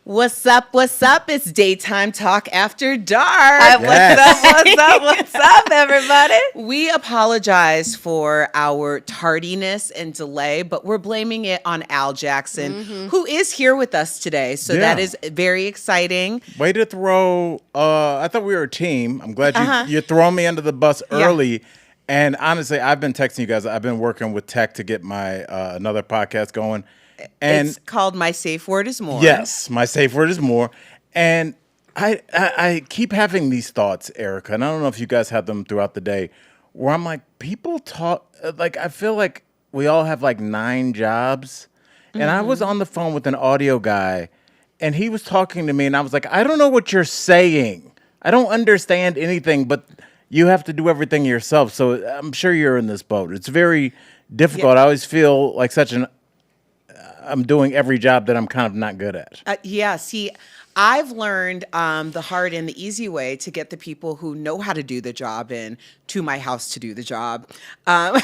What's up? What's up? It's daytime talk after dark. Yes. What's up, everybody? We apologize for our tardiness and delay, but we're blaming it on Al Jackson, who is here with us today. So that is very exciting. Way to throw, I thought we were a team. I'm glad you're throwing me under the bus early. Yeah. And honestly, I've been texting you guys. I've been working with tech to get my another podcast going. And it's called My Safe Word Is More. Yes, My Safe Word Is More. And I keep having these thoughts, Erica, and I don't know if you guys have them throughout the day, where I'm like, people talk, like, I feel like we all have like 9 jobs. And I was on the phone with an audio guy, and he was talking to me, and I was like, I don't know what you're saying. I don't understand anything, but you have to do everything yourself. So I'm sure you're in this boat. It's very difficult. I always feel like I'm doing every job that I'm kind of not good at. See, I've learned the hard and the easy way to get the people who know how to do the job in to my house to do the job. But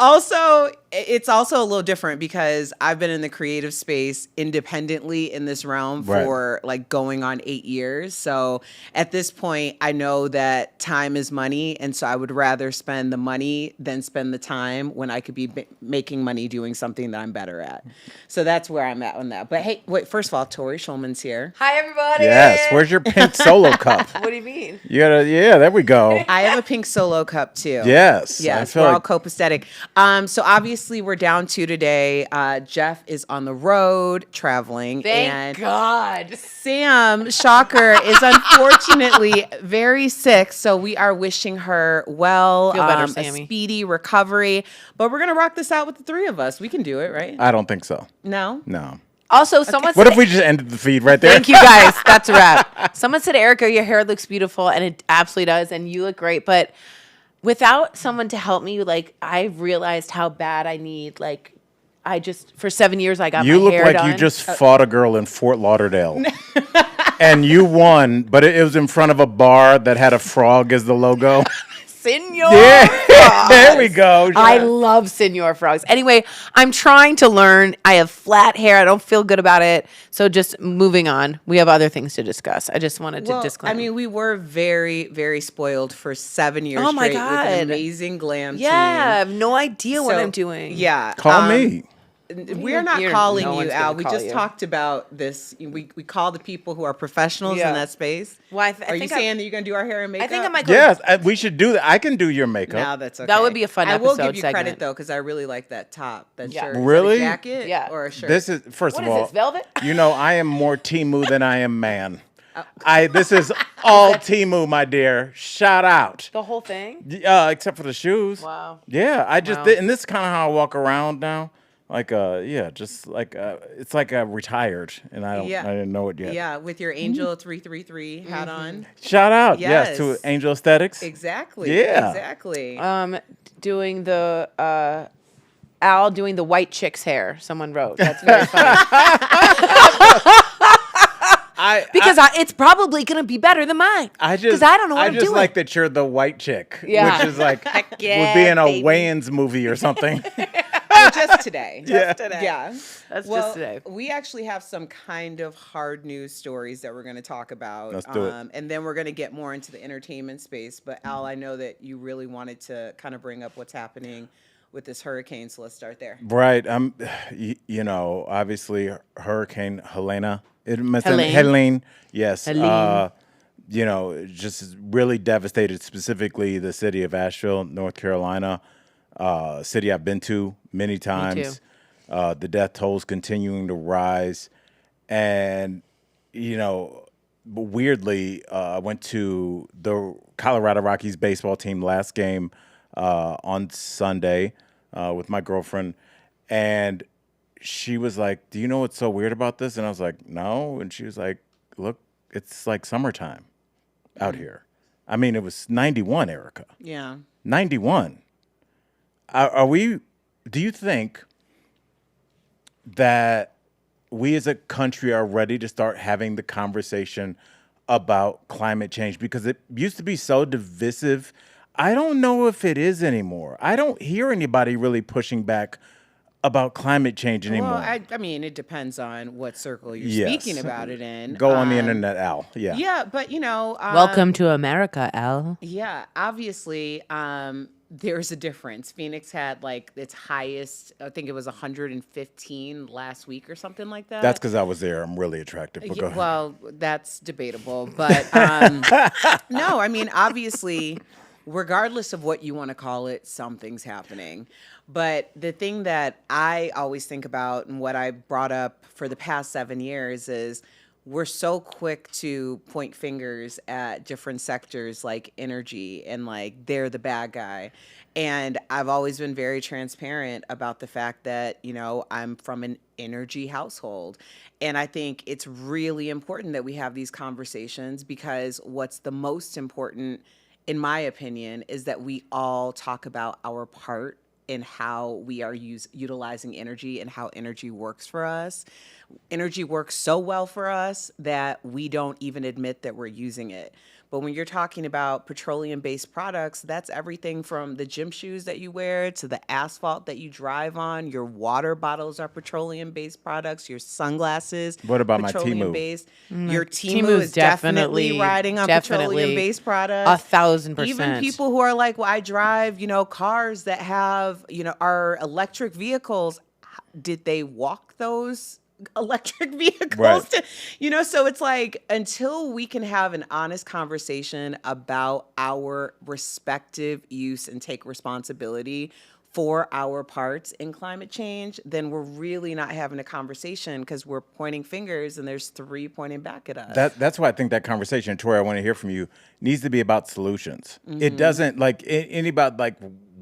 also, it's also a little different because I've been in the creative space independently in this realm for like going on 8 years. So at this point, I know that time is money. And so I would rather spend the money than spend the time when I could be making money doing something that I'm better at. So that's where I'm at on that. But hey, wait, first of all, Tori Schulman's here. Hi, everybody. Yes. Where's your pink solo cup? What do you mean? There we go. I have a pink solo cup too. Yes. Yes, we're all copacetic. So obviously we're down 2 today. Jeff is on the road traveling. Thank God. Sam, shocker, is unfortunately very sick. So we are wishing her well, Feel better, a Sammy. speedy recovery. But we're going to rock this out with the 3 of us. We can do it, right? I don't think so. No? No. Also, someone What said, if we just ended the feed right there? Thank you, guys. That's a wrap. Someone said, Erica, your hair looks beautiful, and it absolutely does, and you look great. But without someone to help me, like, I've realized how bad I need, like, for 7 years, I got my hair done. You look like you just fought a girl in Fort Lauderdale. And you won, but it was in front of a bar that had a frog as the logo. Senor Frogs. There we go. I love Senor Frogs. Anyway, I'm trying to learn. I have flat hair. I don't feel good about it. So just moving on. We have other things to discuss. I just wanted to disclaim. I mean, we were very, very spoiled for 7 years Oh my straight God. with an amazing glam team. I have no idea what I'm doing. Yeah. Call me. We're not calling you, Al. We just talked about this. We call the people who are professionals in that space. Well, are you saying that you're going to do our hair and makeup? I think I might go. Yes, we should do that. I can do your makeup. No, that's okay. That would be a fun episode. I will give you segment. credit, though, because I really like that top, that shirt. Really? Is that a jacket or a shirt? This is, first What of is all, this, velvet? You know, I am more Temu than I am man. This is all Temu, my dear. Shout out. The whole thing? Except for the shoes. Wow. Yeah, I just did, and this is kind of how I walk around now. Like just like it's like retired, and I didn't know it yet. Yeah, with your Angel 333 hat on. Shout out, yes, to Angel Aesthetics. Exactly. Yeah, exactly. Doing the Al doing the white chick's hair. Someone wrote. That's very funny. Because it's probably gonna be better than mine. Because I don't know what I'm doing. I just like that you're the white chick, which is like would be in a Wayans movie or something. Just today. Today. Yeah. That's just today. We actually have some kind of hard news stories that we're going to talk about. Let's do it. And then we're going to get more into the entertainment space. But Al, I know that you really wanted to kind of bring up what's happening with this hurricane. So let's start there. Right. Obviously Hurricane Helene. Helene. Yes. Helene. Just really devastated specifically the city of Asheville, North Carolina. City I've been to many times. Me too. The death tolls continuing to rise. And, weirdly, I went to the Colorado Rockies baseball team last game on Sunday with my girlfriend. And she was like, do you know what's so weird about this? And I was like, no. And she was like, look, it's like summertime out here. I mean, it was 91, Erica. Yeah. 91. Do you think that we as a country are ready to start having the conversation about climate change? Because it used to be so divisive. I don't know if it is anymore. I don't hear anybody really pushing back about climate change anymore. Well, I mean, it depends on what circle you're Yes. speaking about it in. Go on the internet, Al. Yeah. Yeah, but Welcome to America, Al. yeah, obviously, there's a difference. Phoenix had like its highest, I think it was 115 last week or something like that. That's because I was there. I'm really attractive. But go ahead. Well, that's debatable, but no, I mean, obviously, regardless of what you want to call it, something's happening. But the thing that I always think about and what I brought up for the past 7 years is we're so quick to point fingers at different sectors like energy and like they're the bad guy. And I've always been very transparent about the fact that, I'm from an energy household. And I think it's really important that we have these conversations because what's the most important, in my opinion, is that we all talk about our part in how we are utilizing energy and how energy works for us. Energy works so well for us that we don't even admit that we're using it. But when you're talking about petroleum-based products, that's everything from the gym shoes that you wear to the asphalt that you drive on. Your water bottles are petroleum-based products. Your sunglasses, What about my Temu? petroleum-based. Your Temu Temu is is definitely riding on definitely petroleum-based products. 1,000%. Even people who are like, well, I drive, cars that have, are electric vehicles. Did they walk those electric vehicles? Right. So it's like until we can have an honest conversation about our respective use and take responsibility for our parts in climate change, then we're really not having a conversation because we're pointing fingers and there's three pointing back at us. That's why I think that conversation, Tori, I want to hear from you, needs to be about solutions. It doesn't like any about like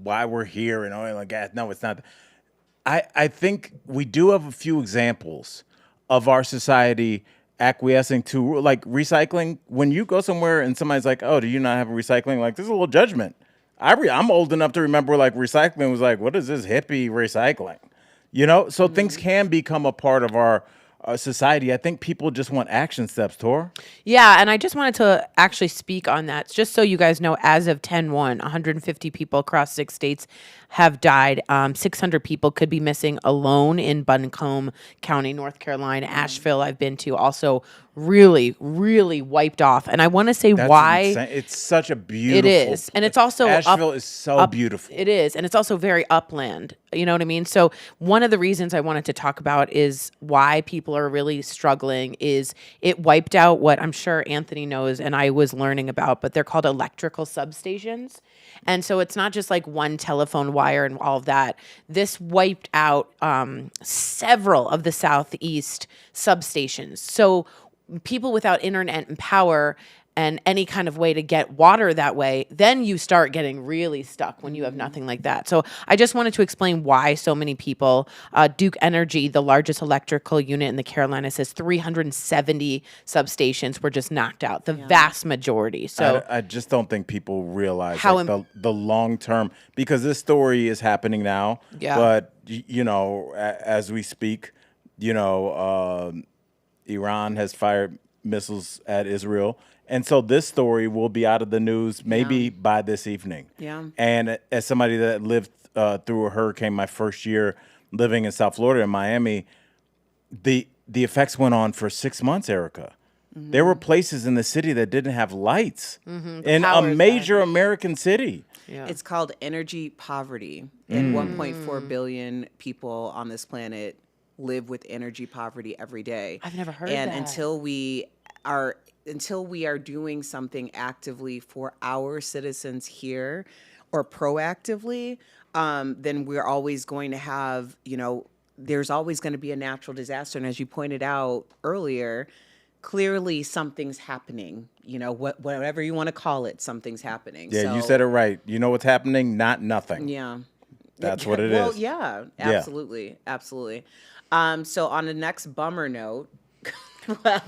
why we're here and oil and gas. No, it's not. I think we do have a few examples of our society acquiescing to like recycling. When you go somewhere and somebody's like, "Oh, do you not have a recycling?" Like, there's a little judgment. I'm old enough to remember like recycling was like, what is this hippie recycling? So things can become a part of our society. I think people just want action steps, Tor. Yeah, and I just wanted to actually speak on that. Just so you guys know, as of 10/1, 150 people across 6 states have died. 600 people could be missing alone in Buncombe County, North Carolina. Asheville, I've been to, also really, really wiped off. And I want to say That's why. insane. It's such a beautiful. It is, and it's also Asheville is so beautiful. It is, and it's also very upland. You know what I mean? So one of the reasons I wanted to talk about is why people are really struggling is it wiped out what I'm sure Anthony knows and I was learning about, but they're called electrical substations. And so it's not just like one telephone wire and all of that. This wiped out several of the Southeast substations. So people without internet and power and any kind of way to get water that way, then you start getting really stuck when you have nothing like that. So I just wanted to explain why so many people, Duke Energy, the largest electrical unit in the Carolinas, says 370 substations were just knocked out, the vast majority. So I just don't think people realize How like, the long term, because this story is happening now. Yeah. But, as we speak, Iran has fired missiles at Israel. And so this story will be out of the news maybe by this evening. Yeah. And as somebody that lived through a hurricane my first year living in South Florida in Miami, the effects went on for 6 months, Erica. Mm-hmm. There were places in the city that didn't have lights in a major American city. Yeah. It's called energy poverty. And 1.4 billion people on this planet live with energy poverty every day. I've never heard and that. Until we are doing something actively for our citizens here or proactively, then we're always going to have, there's always going to be a natural disaster. And as you pointed out earlier, clearly something's happening. Whatever you want to call it, something's happening. Yeah, you said it right. You know what's happening? Not nothing. Yeah. That's what it is. Well, yeah, absolutely. Absolutely. So on the next bummer note, I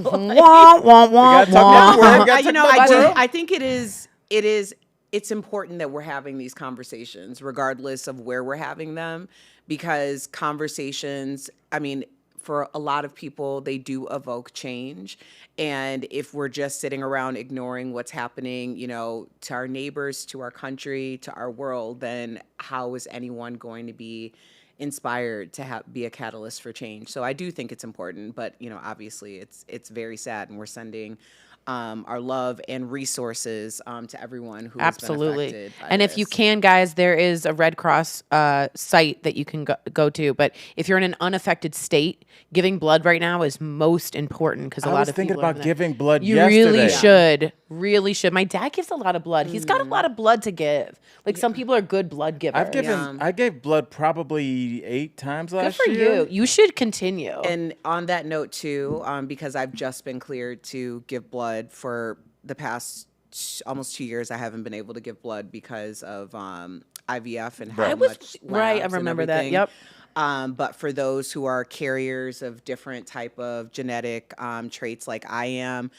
think it's important that we're having these conversations regardless of where we're having them, because conversations, for a lot of people, they do evoke change. And if we're just sitting around ignoring what's happening, to our neighbors, to our country, to our world, then how is anyone going to be inspired to be a catalyst for change. So I do think it's important, but obviously it's very sad, and we're sending our love and resources to everyone who has been affected by And this. if you can, guys, there is a Red Cross site that you can go to. But if you're in an unaffected state, giving blood right now is most important because a lot of people thinking about giving blood You yesterday. really should. My dad gives a lot of blood. He's got a lot of blood to give. Like some people are good blood givers. I gave blood probably 8 times last Good for year. you. You should continue. And on that note too, because I've just been cleared to give blood for the past almost 2 years, I haven't been able to give blood because of IVF and how much right. I labs and remember that. everything. Yep. But for those who are carriers of different type of genetic traits like I am,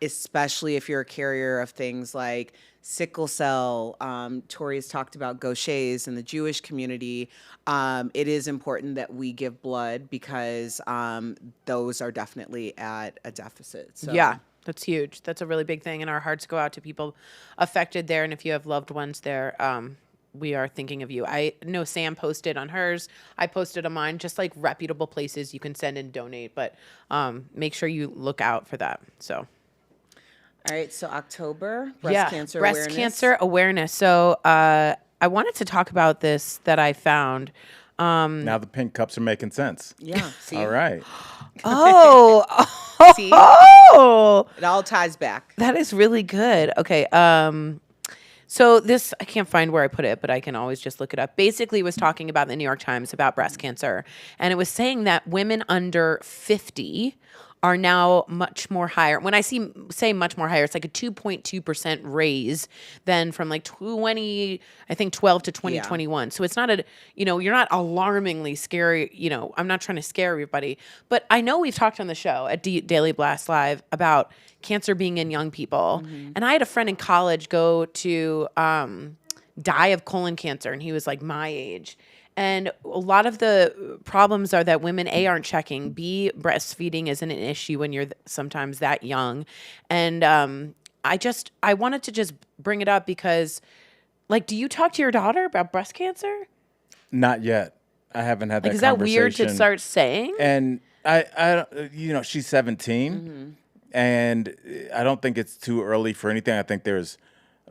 especially if you're a carrier of things like sickle cell, Tori has talked about Gaucher's in the Jewish community. It is important that we give blood because those are definitely at a deficit. So. Yeah, that's huge. That's a really big thing. And our hearts go out to people affected there. And if you have loved ones there, we are thinking of you. I know Sam posted on hers. I posted on mine, just like reputable places you can send and donate. But make sure you look out for that. So. All right, so October, breast cancer awareness. So I wanted to talk about this that I found. Now the pink cups are making sense. Yeah. See? All right. See? Oh, It all ties back. that is really good. Okay. So this, I can't find where I put it, but I can always just look it up. Basically, it was talking about the New York Times about breast cancer. And it was saying that women under 50 are now much more higher. When I say much more higher, it's like a 2.2% raise than from like 12 to 2021. So it's not you're not alarmingly scary. I'm not trying to scare everybody, but I know we've talked on the show at Daily Blast Live about cancer being in young people. Mm-hmm. And I had a friend in college go to die of colon cancer, and he was like my age. And a lot of the problems are that women, A, aren't checking, B, breastfeeding isn't an issue when you're sometimes that young. And I wanted to just bring it up because, like, do you talk to your daughter about breast cancer? Not yet. I haven't had that conversation. Is that weird to start saying? And I she's 17, mm-hmm. and I don't think it's too early for anything. I think there's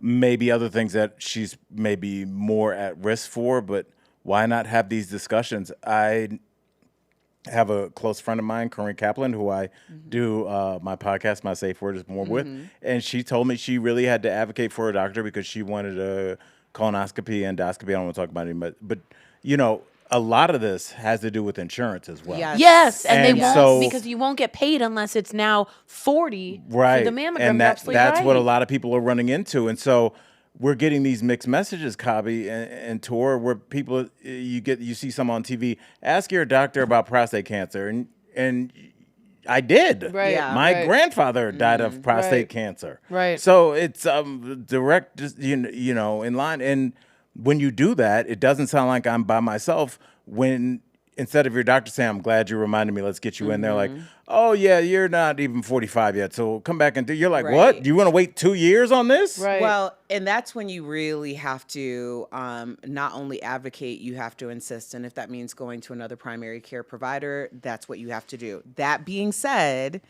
maybe other things that she's maybe more at risk for, but why not have these discussions? I have a close friend of mine, Corinne Kaplan, who I do my podcast, My Safe Word is More with, and she told me she really had to advocate for a doctor because she wanted a colonoscopy, endoscopy. I don't want to talk about it, but a lot of this has to do with insurance as well. Yes, and they won't, because you won't get paid unless it's now 40 right. for the mammogram. And that's what a lot of people are running into, and so we're getting these mixed messages, Kabi and Tor, where people you see some on TV. Ask your doctor about prostate cancer, and I did. Right. Yeah. My grandfather died of prostate cancer. Right. So it's direct, in line. And when you do that, it doesn't sound like I'm by myself. When instead of your doctor saying, "I'm glad you reminded me, let's get you in there," like, "Oh yeah, you're not even 45 yet, so come back and do." You're like, "What? You want to wait 2 years on this?" Right. Well, and that's when you really have to not only advocate, you have to insist. And if that means going to another primary care provider, that's what you have to do. That being said,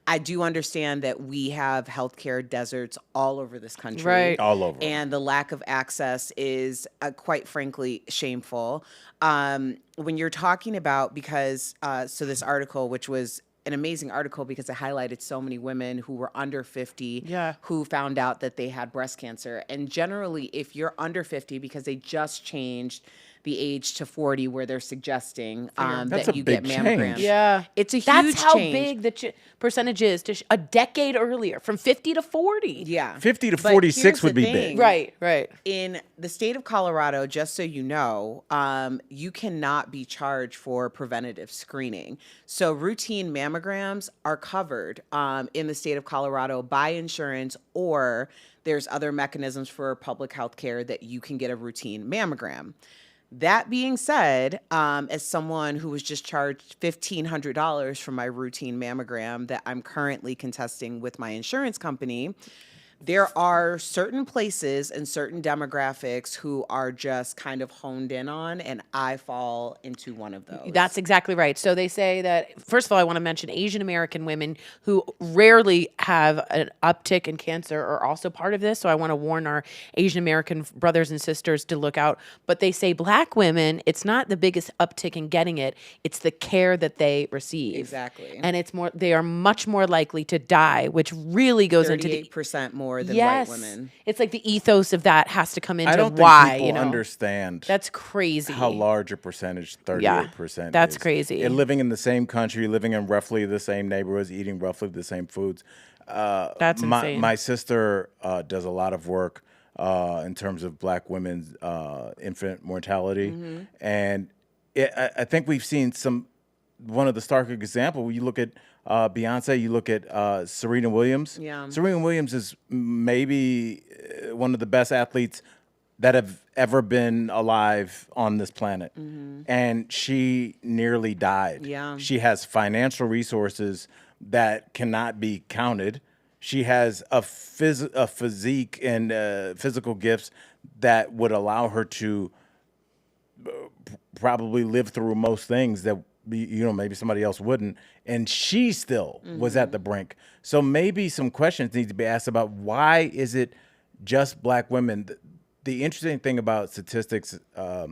I do understand that we have healthcare deserts all over this country. Right. All over. And the lack of access is, quite frankly, shameful. When you're talking about, because, so this article, which was an amazing article because it highlighted so many women who were under 50 who found out that they had breast cancer. And generally, if you're under 50, because they just changed the age to 40 where they're suggesting that you get mammograms. Change. Yeah. It's a huge That's how change. big the percentage is to a decade earlier, from 50 to 40. Yeah. 50 to But 46 here's would the be thing. big. Right. In the state of Colorado, just so you know, you cannot be charged for preventative screening. So routine mammograms are covered in the state of Colorado by insurance, or there's other mechanisms for public health care that you can get a routine mammogram. That being said, as someone who was just charged $1,500 for my routine mammogram that I'm currently contesting with my insurance company, there are certain places and certain demographics who are just kind of honed in on, and I fall into one of those. That's exactly right. So they say that, first of all, I want to mention Asian American women who rarely have an uptick in cancer are also part of this. So I want to warn our Asian American brothers and sisters to look out. But they say Black women, it's not the biggest uptick in getting it, it's the care that they receive. Exactly. And it's more, they are much more likely to die, which really goes into the 38% more than yes, white women. It's like the ethos of that has to come into I don't why, think people you know. understand That's crazy. how large a percentage 38% that's is. crazy. And living in the same country, living in roughly the same neighborhoods, eating roughly the same foods. That's insane. My sister does a lot of work in terms of Black women's infant mortality. Mm-hmm. And I think we've seen one of the stark examples. When you look at Beyonce, you look at Serena Williams. Yeah. Serena Williams is maybe one of the best athletes that have ever been alive on this planet. And she nearly died. Yeah. She has financial resources that cannot be counted. She has a physique and physical gifts that would allow her to probably live through most things that maybe somebody else wouldn't, and she still was at the brink. So maybe some questions need to be asked about why is it just Black women. The interesting thing about statistics, I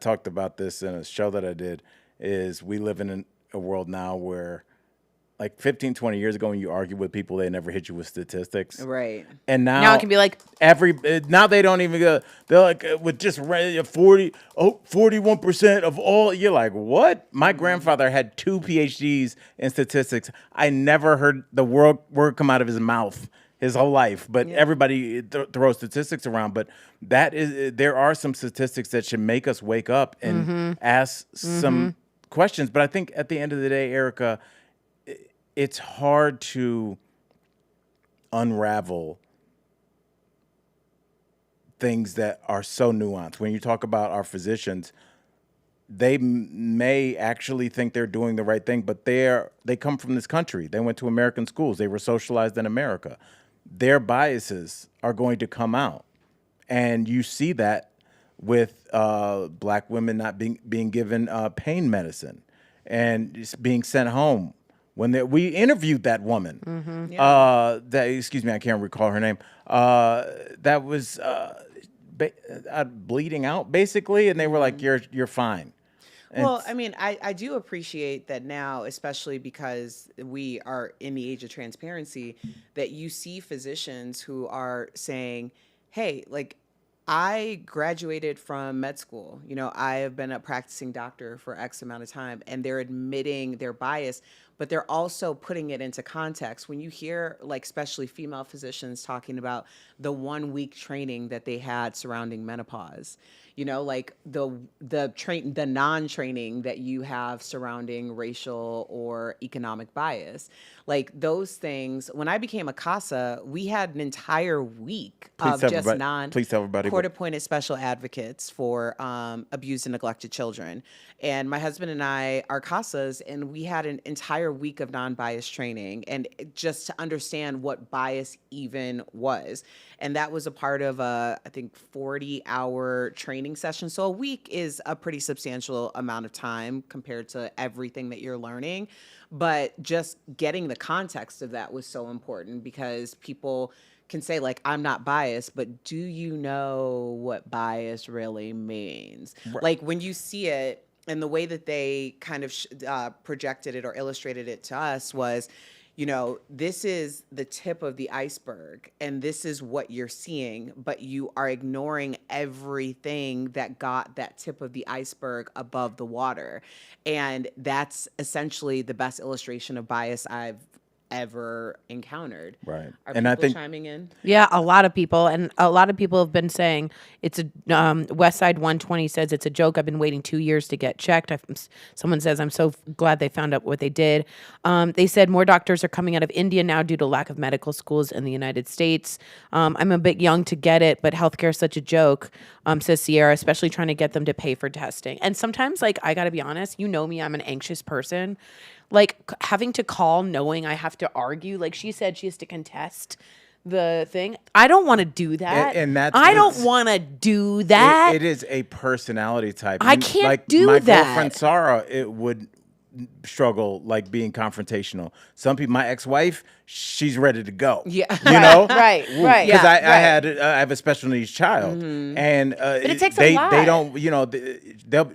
talked about this in a show that I did, is we live in a world now where, like 15, 20 years ago, when you argue with people, they never hit you with statistics. Right. And now it can be like now they don't even go. They're like with just 41% of all. You're like, what? My grandfather had 2 PhDs in statistics. I never heard the word come out of his mouth his whole life. But everybody throws statistics around. But there are some statistics that should make us wake up and ask some questions. But I think at the end of the day, Erica, it's hard to unravel things that are so nuanced. When you talk about our physicians, they may actually think they're doing the right thing, but they come from this country. They went to American schools. They were socialized in America. Their biases are going to come out. And you see that with Black women not being given pain medicine and just being sent home. When we interviewed that woman, excuse me, I can't recall her name. That was bleeding out basically, and they were like, "You're fine." Well, I mean, I do appreciate that now, especially because we are in the age of transparency, that you see physicians who are saying, hey, like, I graduated from med school. I have been a practicing doctor for X amount of time, and they're admitting their bias, but they're also putting it into context. When you hear, like, especially female physicians talking about the 1 week training that they had surrounding menopause, like the non-training that you have surrounding racial or economic bias, like those things. When I became a CASA, we had an entire week of just court-appointed special advocates for abused and neglected children. And my husband and I are CASAs, and we had an entire week of non-bias training, and just to understand what bias even was. And that was a part of a, I think, 40-hour training session. So a week is a pretty substantial amount of time compared to everything that you're learning. But just getting the context of that was so important, because people can say, like, I'm not biased, but do you know what bias really means? Right. Like, when you see it, and the way that they kind of projected it or illustrated it to us was, this is the tip of the iceberg, and this is what you're seeing, but you are ignoring everything that got that tip of the iceberg above the water. And that's essentially the best illustration of bias I've ever encountered. Right. Are and people I think chiming in? Yeah, a lot of people. And a lot of people have been saying it's a West Side 120 says it's a joke. I've been waiting 2 years to get checked. Someone says, I'm so glad they found out what they did. They said more doctors are coming out of India now due to lack of medical schools in the United States. I'm a bit young to get it, but healthcare is such a joke, says Sierra, especially trying to get them to pay for testing. And sometimes, like, I got to be honest, me, I'm an anxious person. like having to call knowing I have to argue. Like she said, she has to contest the thing. I don't want to do that. And that's I don't want to do that. It is a personality type. I can't like do my that. girlfriend Sarah, it would struggle like being confrontational. Some people, my ex-wife, she's ready to go. Yeah. You know? Right. Because I have a special needs child, and but it takes a lot. They don't, you know,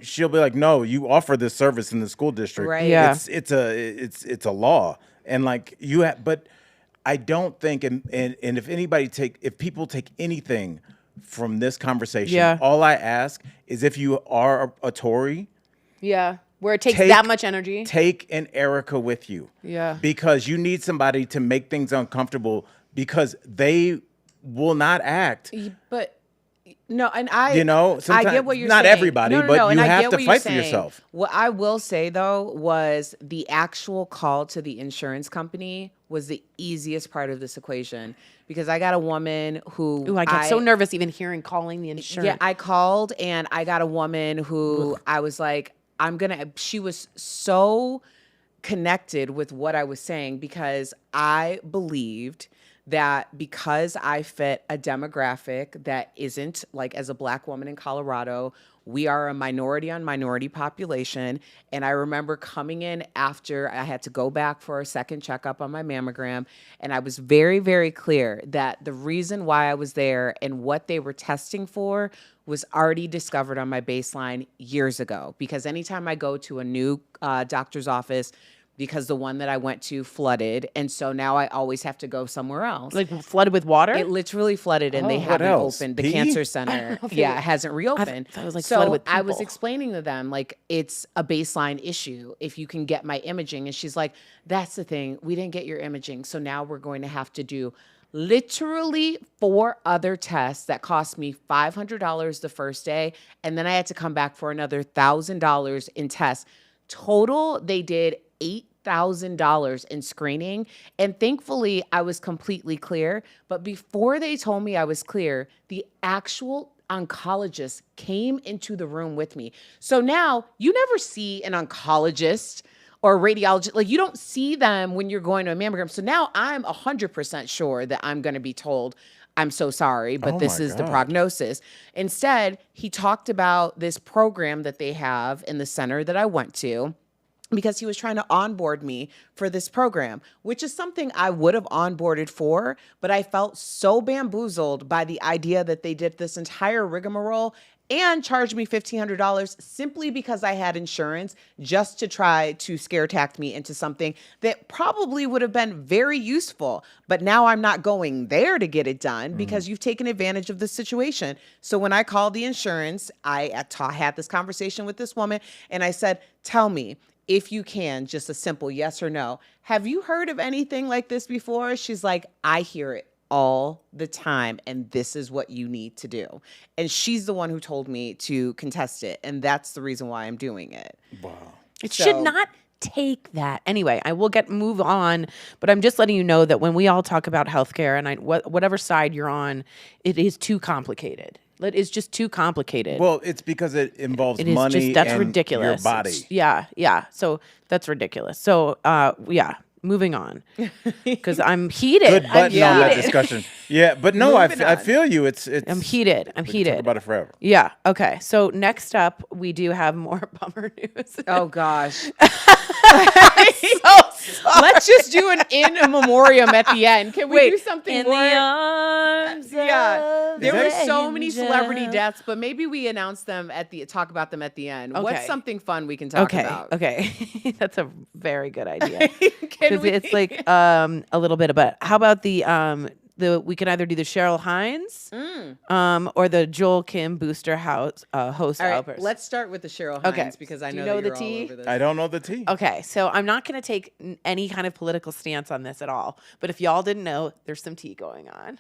she'll be like, no, you offer this service in the school district. Right. Yeah. It's a law, and like you have, but I don't think, and if people take anything from this conversation, all I ask is if you are a Tory, where it takes that much energy, take an Erica with you, because you need somebody to make things uncomfortable because they will not act. But no, and I get what you're not saying. everybody, no, but you and have to fight for yourself. What I will say though was the actual call to the insurance company was the easiest part of this equation, because I got a woman who I get so nervous even calling the insurance. Yeah, I called and I got a woman who I was like, she was so connected with what I was saying, because I believed that because I fit a demographic that isn't, like, as a Black woman in Colorado, we are a minority on minority population. And I remember coming in after I had to go back for a second checkup on my mammogram. And I was very, very clear that the reason why I was there and what they were testing for was already discovered on my baseline years ago. Because anytime I go to a new doctor's office, because the one that I went to flooded, and so now I always have to go somewhere else. Like flooded with water? It literally flooded, and they haven't opened the cancer center. It hasn't reopened. I was like, so flooded with people. I was explaining to them, like, it's a baseline issue if you can get my imaging. And she's like, that's the thing. We didn't get your imaging, so now we're going to have to do literally 4 other tests that cost me $500 the first day, and then I had to come back for another $1,000 in tests. Total, they did $8,000 in screening. And thankfully, I was completely clear. But before they told me I was clear, the actual oncologist came into the room with me. So now you never see an oncologist or a radiologist. Like, you don't see them when you're going to a mammogram. So now I'm 100% sure that I'm going to be told, I'm so sorry, but this is the prognosis. Instead, he talked about this program that they have in the center that I went to, because he was trying to onboard me for this program, which is something I would have onboarded for, but I felt so bamboozled by the idea that they did this entire rigmarole and charged me $1,500 simply because I had insurance, just to try to scare tact me into something that probably would have been very useful. But now I'm not going there to get it done because you've taken advantage of the situation. So when I called the insurance, I had this conversation with this woman, and I said, tell me, if you can, just a simple yes or no, have you heard of anything like this before? She's like, I hear it all the time, and this is what you need to do. And she's the one who told me to contest it, and that's the reason why I'm doing it. Wow. It should not take that. Anyway, I will move on, but I'm just letting you know that when we all talk about healthcare, and whatever side you're on, it is too complicated. It is just too complicated. Well, it's because it involves money that's and ridiculous. your body. Yeah. So that's ridiculous. So, moving on, because I'm heated. Good button on that discussion. Yeah, but no, I feel you. It's. I'm heated. We can talk about it forever. Yeah. Okay. So next up, we do have more bummer news. Oh gosh. So let's just do an in memoriam at the end. Can we do something in more? the arms There were so many angel. celebrity deaths, but maybe we announce them talk about them at the end. Okay. What's something fun we can talk about? Okay. That's a very good idea. Can we? It's like a little bit about. How about we can either do the Cheryl Hines or the Joel Kim Booster House host All right, outburst. let's start with the Cheryl Hines, because I Do you know know that the you're all tea? over this. I don't know the tea. Okay, so I'm not going to take any kind of political stance on this at all. But if y'all didn't know, there's some tea going on.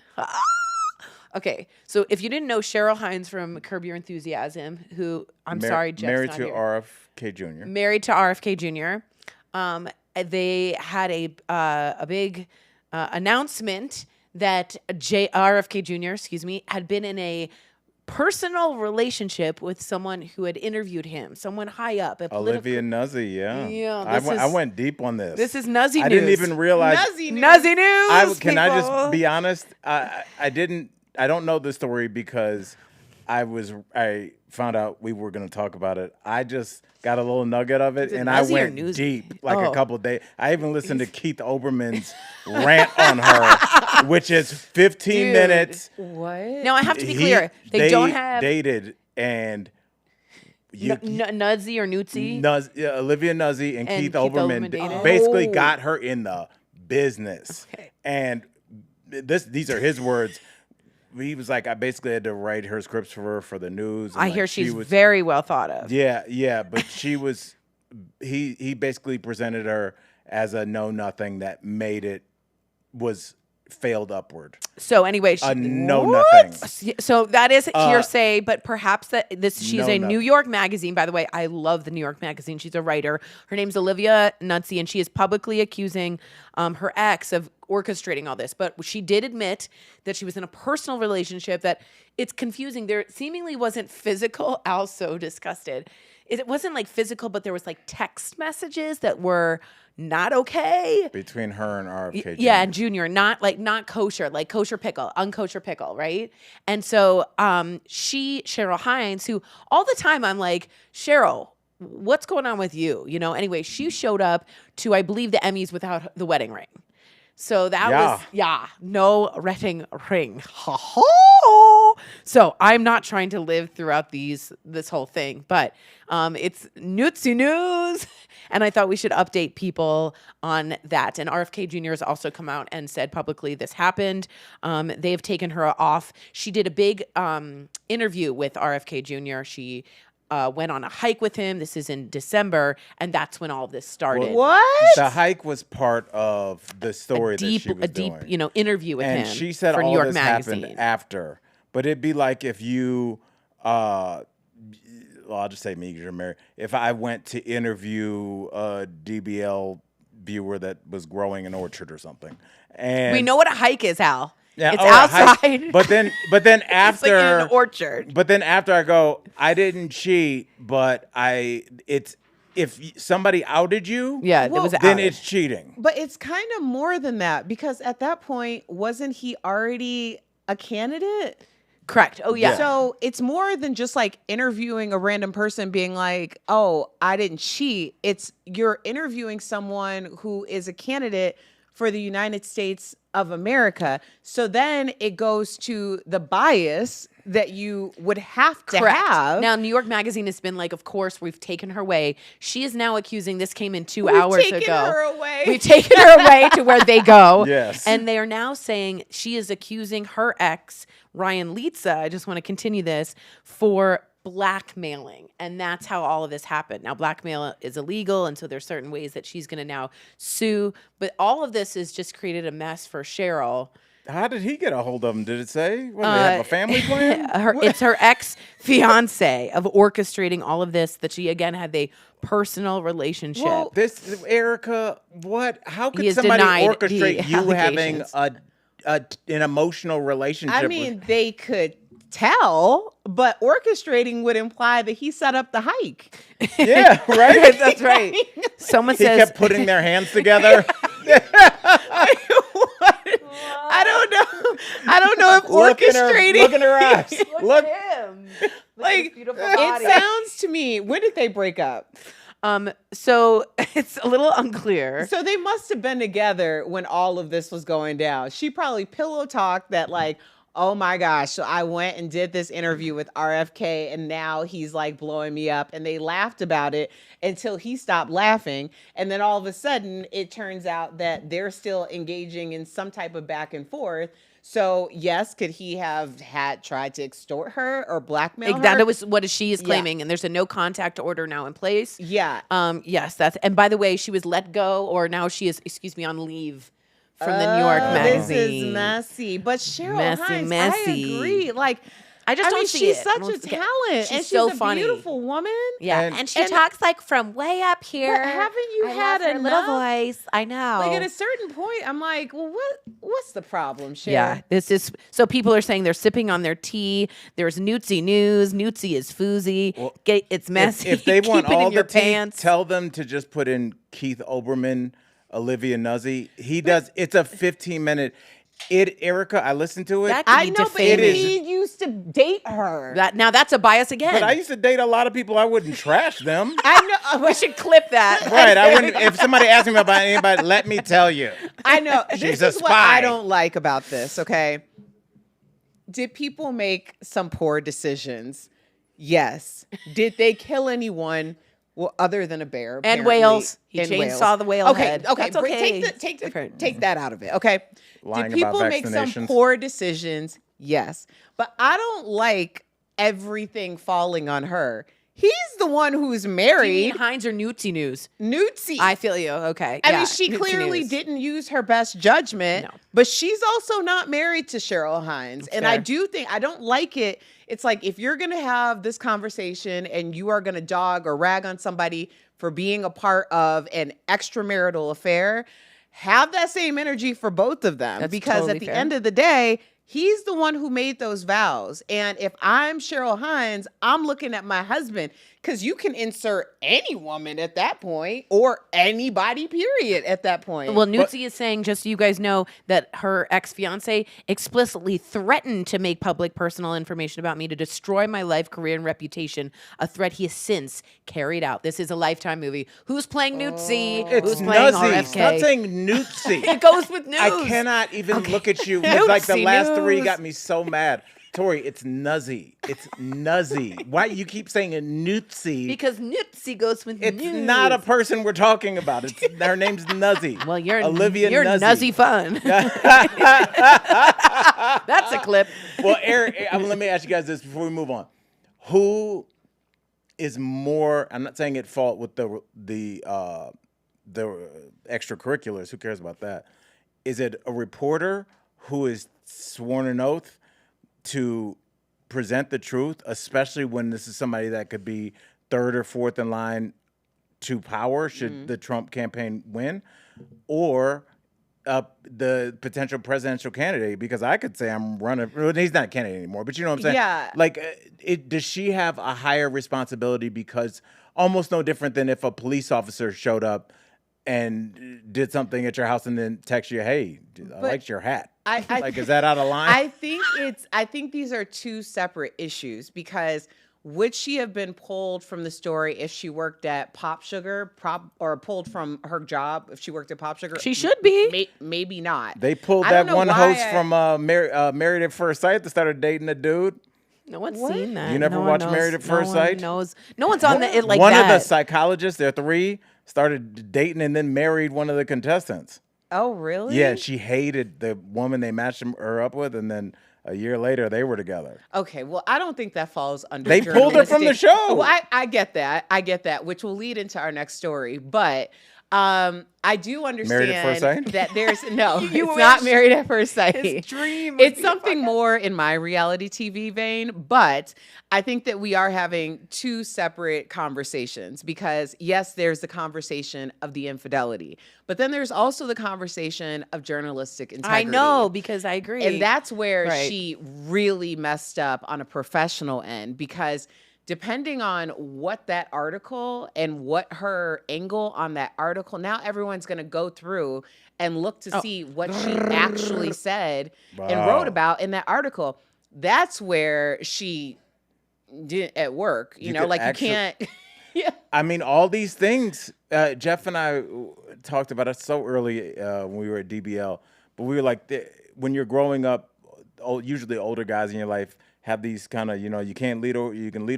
Okay, so if you didn't know, Cheryl Hines from Curb Your Enthusiasm, who sorry, Jeff's married not to here. RFK Jr. Married to RFK Jr. They had a big announcement that RFK Jr., had been in a personal relationship with someone who had interviewed him, someone high up. Olivia Nuzzy, yeah. Yeah, I went deep on this. This is Nuzzy news. I didn't even realize. Nuzzy news. Nuzzy news. Can I just be honest? I don't know the story because I found out we were going to talk about it. I just got a little nugget of it, and I went deep, like a couple of days. I even listened to Keith Olbermann's rant on her, which is 15 minutes. What? Now, I have to be clear. They don't have dated, and Nuzzy or Nutzy? Olivia Nuzzy and Keith Olbermann dated? basically got her in the business. Okay. And these are his words. He was like, I basically had to write her scripts for the news. And I hear she's very well thought of. Yeah, but she was. He basically presented her as a know-nothing that made it was failed upward. So anyway, a know-nothing. So that is hearsay, but perhaps she's a nothing. New York Magazine. By the way, I love the New York Magazine. She's a writer. Her name's Olivia Nuzzy, and she is publicly accusing her ex of orchestrating all this. But she did admit that she was in a personal relationship, that it's confusing. There seemingly wasn't physical. Al's so disgusted. It wasn't like physical, but there was like text messages that were not okay between her and RFK Jr. Yeah, and Junior, not kosher, like kosher pickle, unkosher pickle, right? And so Cheryl Hines, who all the time I'm like, Cheryl, what's going on with you? You know, anyway, she showed up to, I believe, the Emmys without the wedding ring. So that was, no wedding ring. So I'm not trying to live throughout this whole thing, but it's Nutzy news. And I thought we should update people on that. And RFK Jr. has also come out and said publicly this happened. They have taken her off. She did a big interview with RFK Jr. She went on a hike with him. This is in December, and that's when all of this started. What? The hike was part of the story that she was doing. A deep, interview with him. And she said for all New York this Magazine. happened after. But it'd be like if you, I'll just say me because you're married. If I went to interview a DBL viewer that was growing an orchard or something, and we know what a hike is, Hal. Yeah, it's outside. But then after it's like in an orchard. But then after I go, I didn't cheat, but if somebody outed you, it was then it's cheating. But it's kind of more than that, because at that point, wasn't he already a candidate? Correct. Oh, yeah. So it's more than just like interviewing a random person being like, oh, I didn't cheat. It's you're interviewing someone who is a candidate for the United States of America. So then it goes to the bias that you would have to have. Now, New York Magazine has been like, of course, we've taken her away. She is now accusing, this came in 2 hours ago. We've taken her away. We've taken her away to where they go. Yes. And they are now saying she is accusing her ex, Ryan Leitza, I just want to continue this, for blackmailing. And that's how all of this happened. Now, blackmail is illegal, and so there's certain ways that she's going to now sue. But all of this has just created a mess for Cheryl. How did he get a hold of him? Did it say? What, they have a family plan? It's her ex-fiance of orchestrating all of this, that she, again, had a personal relationship. Well, Erica, what? How could has somebody denied orchestrate the you having allegations. an emotional relationship? I mean, they could tell, but orchestrating would imply that he set up the hike. Yeah, right? That's right. Someone He says... kept putting their hands together. I don't know if orchestrating. Look in her eyes. Look at him. Like, beautiful it body. sounds to me, when did they break up? So it's a little unclear. So they must have been together when all of this was going down. She probably pillow talked that like, oh my gosh, so I went and did this interview with RFK and now he's like blowing me up. And they laughed about it until he stopped laughing. And then all of a sudden it turns out that they're still engaging in some type of back and forth. So yes, could he have tried to extort her or blackmail her? That was what she is claiming, and there's a no contact order now in place. Yeah. Yes, and by the way, she was let go, or now she is, on leave from the New York Magazine. This is messy. But Cheryl Hines, I agree. Like, I just don't see she's it. such a talent. She's and so she's a funny. beautiful woman. Yeah, and she talks like from way up here. But haven't you I had love her little enough? voice? I know. Like at a certain point, I'm like, well, what's the problem, Cher? Yeah, this is so people are saying they're sipping on their tea. There's Newtsy news. Newtsy is foozy. Well, It's messy. If they want Keep it all in your the tea, pants. tell them to just put in Keith Olbermann, Olivia Nuzzi. He does. It's a 15-minute. Erica, I listened to it. That could I be know, but defaming. he used to date her. Now that's a bias again. But I used to date a lot of people. I wouldn't trash them. I know. we should clip that. Right. I wouldn't. If somebody asked me about anybody, let me tell you. I know. She's This a is what spy. I don't like about this, okay? Did people make some poor decisions? Yes. Did they kill anyone? Well, other than a bear, And apparently. whales. He And chainsaw the whale Okay, head. okay. That's okay. Take that out of it. Okay. Lying Did about people make some vaccinations. poor decisions? Yes, but I don't like everything falling on her. He's the one who's Do you married. mean Heinz or Newtsy news? Newtsy. I feel you. Okay. I Yeah, mean, she Newtsy clearly news. didn't use her best judgment, No. but she's also not married to Cheryl Hines. And I Fair. do think, I don't like it. It's like if you're going to have this conversation and you are going to dog or rag on somebody for being a part of an extramarital affair, have that same energy for both of them. That's because totally at the fair. end of the day, he's the one who made those vows. And if I'm Cheryl Hines, I'm looking at my husband because you can insert any woman at that point or anybody, period, at that point. Well, Newtsy is saying, just so you guys know, that her ex-fiance explicitly threatened to make public personal information about me to destroy my life, career, and reputation, a threat he has since carried out. This is a Lifetime movie. Who's playing Newtsy? It's Who's playing Nuzzy. RFK? Stop saying Newtsy. It goes with news. I cannot even look at you. It's like the Newtsy last three news. got me so mad. Tori, it's Nuzzy. It's Nuzzy. Why you keep saying a Newtsy? Because Newtsy goes with It's news. not a person we're talking about. It's her name's Nuzzy. Well, you're Olivia Nuzzy fun. That's a clip. Well, Eric, let me ask you guys this before we move on. Who is more? I'm not saying at fault with the extracurriculars. Who cares about that? Is it a reporter who is sworn an oath to present the truth, especially when this is somebody that could be third or fourth in line to power should the Trump campaign win, or the potential presidential candidate? Because I could say I'm running. Well, he's not a candidate anymore, but you know what I'm saying? Yeah. Like, does she have a higher responsibility? Because almost no different than if a police officer showed up and did something at your house and then text you, "Hey, I liked your hat." Like, is that out of line? I think these are two separate issues because would she have been pulled from the story if she worked at Pop Sugar, or pulled from her job if she worked at Pop Sugar? She should be. Maybe not. They pulled I don't that know one why host from Married at First Sight that started dating a dude. No one's seen that. You never No one watched knows. Married at First Sight? No one knows. No one's on it like one that. of the psychologists, there are three, started dating and then married one of the contestants. Oh, really? Yeah, she hated the woman they matched her up with, and then a year later they were together. Okay, well, I don't think that falls under. They pulled her from the journalistic- show. Well, I get that. I get that, which will lead into our next story. But I do understand Married at First Sight? that there's no. It's wish. not Married at First Sight. His dream would It's be something more in my reality TV vein, but I think that we are having two separate conversations because yes, there's the conversation of the infidelity, but then there's also the conversation of journalistic integrity. I know, because I agree. And that's where Right. she really messed up on a professional end because depending on what that article and what her angle on that article, now everyone's going to go through and look to see what she actually said and wrote about in that article. That's where she did at work, you know, could like actually- you can't. Yeah. I mean, all these things, Jeff and I talked about it so early when we were at DBL, but we were like, when you're growing up, usually older guys in your life have these kind of, you can lead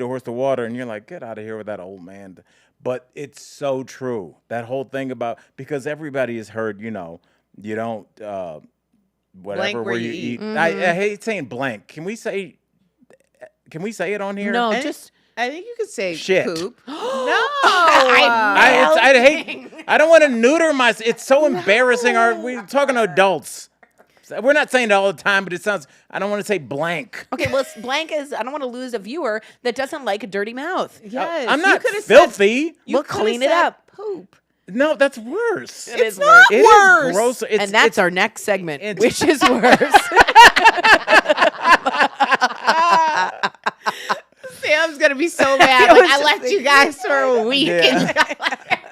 a horse to water, and you're like, get out of here with that old man. But it's so true. That whole thing about, because everybody has heard, you don't, whatever Blank where you eat. Mm-hmm. I hate saying blank. Can we say it on here? No, And just I think you could say Shit. poop. No. I don't want to neuter myself. It's so embarrassing. We're talking to adults. We're not saying it all the time, but it sounds. I don't want to say blank. Okay, well, blank is. I don't want to lose a viewer that doesn't like a dirty mouth. Yes, I'm not you could've filthy. Said, you We'll could've clean it said up. Poop. No, that's worse. It's not It worse. is gross. And that's our next segment, it's- which is worse. Sam's gonna be so mad. Like, I left you guys for a week. Yeah.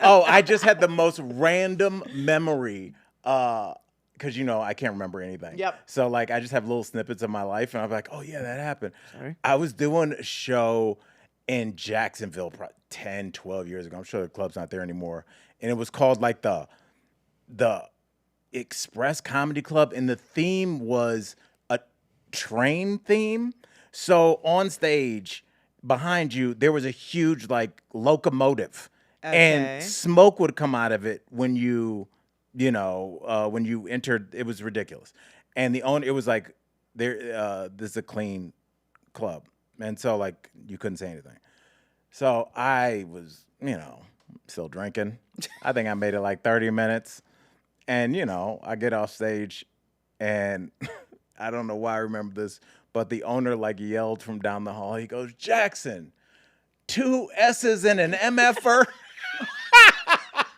Oh, I just had the most random memory. Because I can't remember anything. Yep. So like I just have little snippets of my life, and I'm like, oh yeah, that happened. Sorry. I was doing a show in Jacksonville 10, 12 years ago. I'm sure the club's not there anymore. And it was called like the Express Comedy Club, and the theme was a train theme. So on stage behind you, there was a huge like locomotive, and smoke would come out of it when you entered. It was ridiculous. And the owner, it was like, this is a clean club. And so like you couldn't say anything. So I was, still drinking. I think I made it like 30 minutes. And, I get off stage, and I don't know why I remember this, but the owner like yelled from down the hall. He goes, "Jackson, 2 S's and an MFer."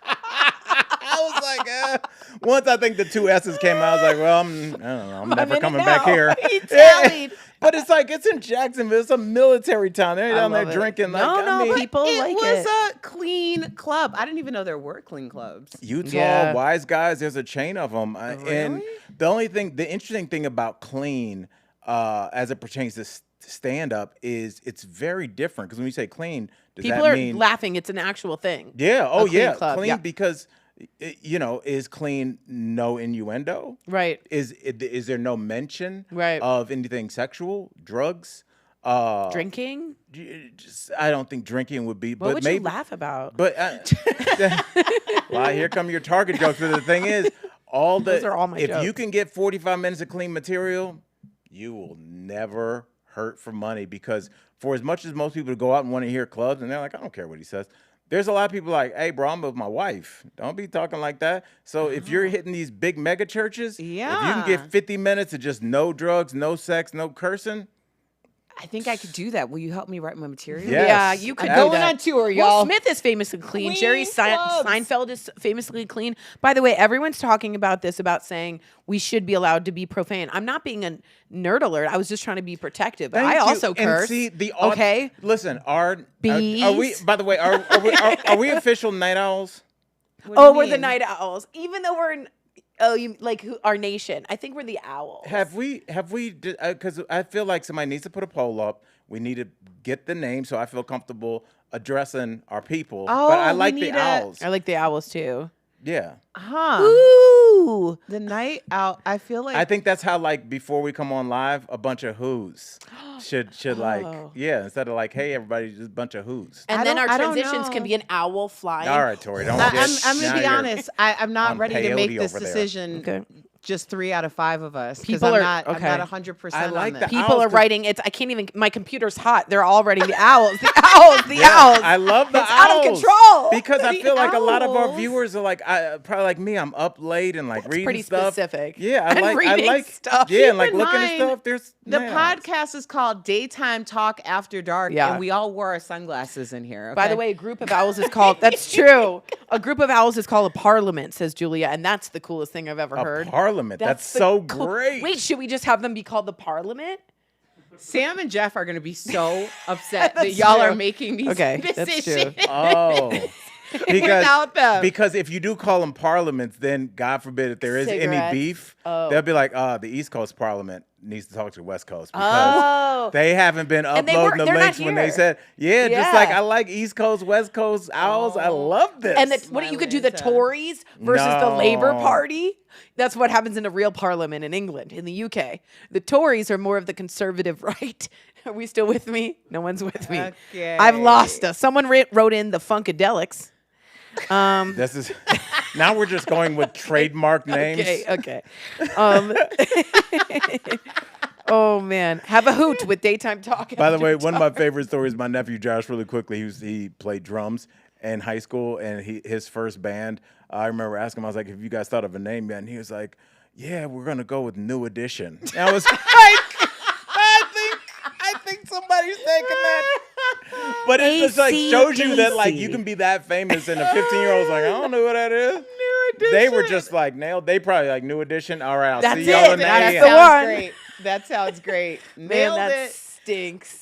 I was like, once I think the 2 S's came out, I was like, well, I don't know. I'm never coming back here. He tallied. But it's like, it's in Jacksonville. It's a military town. They're down there love it. drinking. No, people it like was it. a clean club. I didn't even know there were clean clubs. Utah, Yeah. Wise Guys, there's a chain of them. And the interesting thing about clean, as it pertains to stand-up, is it's very different. Because when you say clean, does People that are mean... laughing. It's an actual thing. Yeah. Oh, A clean yeah. club, Clean yeah. because, is clean no innuendo? Right. Is there no mention Right. of anything sexual, drugs? Drinking? I don't think drinking would be. What but would maybe, you laugh about? But well, here come your target jokes. But the thing is, Those are all my if you jokes. can get 45 minutes of clean material, you will never hurt for money, because for as much as most people go out and want to hear clubs, and they're like, I don't care what he says. There's a lot of people like, hey, bro, I'm with my wife. Don't be talking like that. So if you're hitting these big mega churches, if you can get 50 minutes of just no drugs, no sex, no cursing, I think I could do that. Will you help me write my material? Yes. Yeah, you could I'm do going that. on tour, Will y'all. Smith is famously clean. Clean Jerry clubs. Seinfeld is famously clean. By the way, everyone's talking about this, about saying we should be allowed to be profane. I'm not being a nerd alert. I was just trying to be protective. But I also curse. And see, the okay? Listen, are we? Bees. By the way, are we official night owls? What do you We're the mean? night owls. Even though we're in, you like our nation. I think we're the owls. Have we? Because I feel like somebody needs to put a poll up. We need to get the name so I feel comfortable addressing our people. Oh, but I we like the need a- owls. I like the owls too. Yeah. Huh. Ooh. The night out. I feel like I think that's how, like, before we come on live, a bunch of whoos should like, yeah, instead of like, hey, everybody, just a bunch of whoos. And I then don't- our I don't transitions can know. be an owl flying. All right, Tori, don't I'm get gonna now be you're honest. I'm not on ready to make peyote this over there. decision. Okay. Just 3 out of 5 of us. 'Cause People I'm are- not. okay. I'm not 100% I on like this. the People owls, are 'cause- writing. I can't even. My computer's hot. They're all writing the owls. The owls. The owls. I love the It's owls. out of control. Because I The feel like a lot of our owls. viewers are like, probably like me. I'm up late and like reading pretty stuff. specific. Yeah, And I reading like stuff. Yeah, and Keep like in looking at mind, stuff. There's The night owls. podcast is called Daytime Talk After Dark, Yeah. and we all wore our sunglasses in here. By okay? the way, a group of owls is called. That's true. A group of owls is called a parliament, says Julia, and that's the coolest thing I've ever heard. Parliament. That's the so cool- great. Wait, should we just have them be called the parliament? Sam and Jeff are going to be so upset that That's y'all true. are making these Okay, that's decisions. true. Oh. Without them. Because if you do call them parliaments, then God forbid if there is any Cigarettes. beef, Oh. they'll be like, the East Coast Parliament needs to talk to the West Coast because Oh. they haven't been And they uploading the they're not links when they here. said, just Yeah. like I like East Coast, West Coast owls. I love this. And what you could do the Tories versus the Labour No. Party. That's what happens in a real parliament in England, in the UK. The Tories are more of the conservative right. Are we still with me? No one's with me. Okay. I've lost us. Someone wrote in the Funkadelics. This is now we're just going with trademark names. Okay. Oh man, have a hoot with daytime talk. By the after way, one of dark. my favorite stories, my nephew Josh, really quickly, he played drums in high school, and his first band, I remember asking him, I was like, have you guys thought of a name yet? And he was like, yeah, we're gonna go with New Edition. And I was like, I think somebody's taking that. But it just like shows you that like you can be that famous, and a 15-year-old's like, I don't know what that is. New Edition. They were just like nailed. They probably like New Edition. All right, I'll That's see y'all in the That's AM. the sounds one. great. That sounds great. Man, Nailed that it. stinks.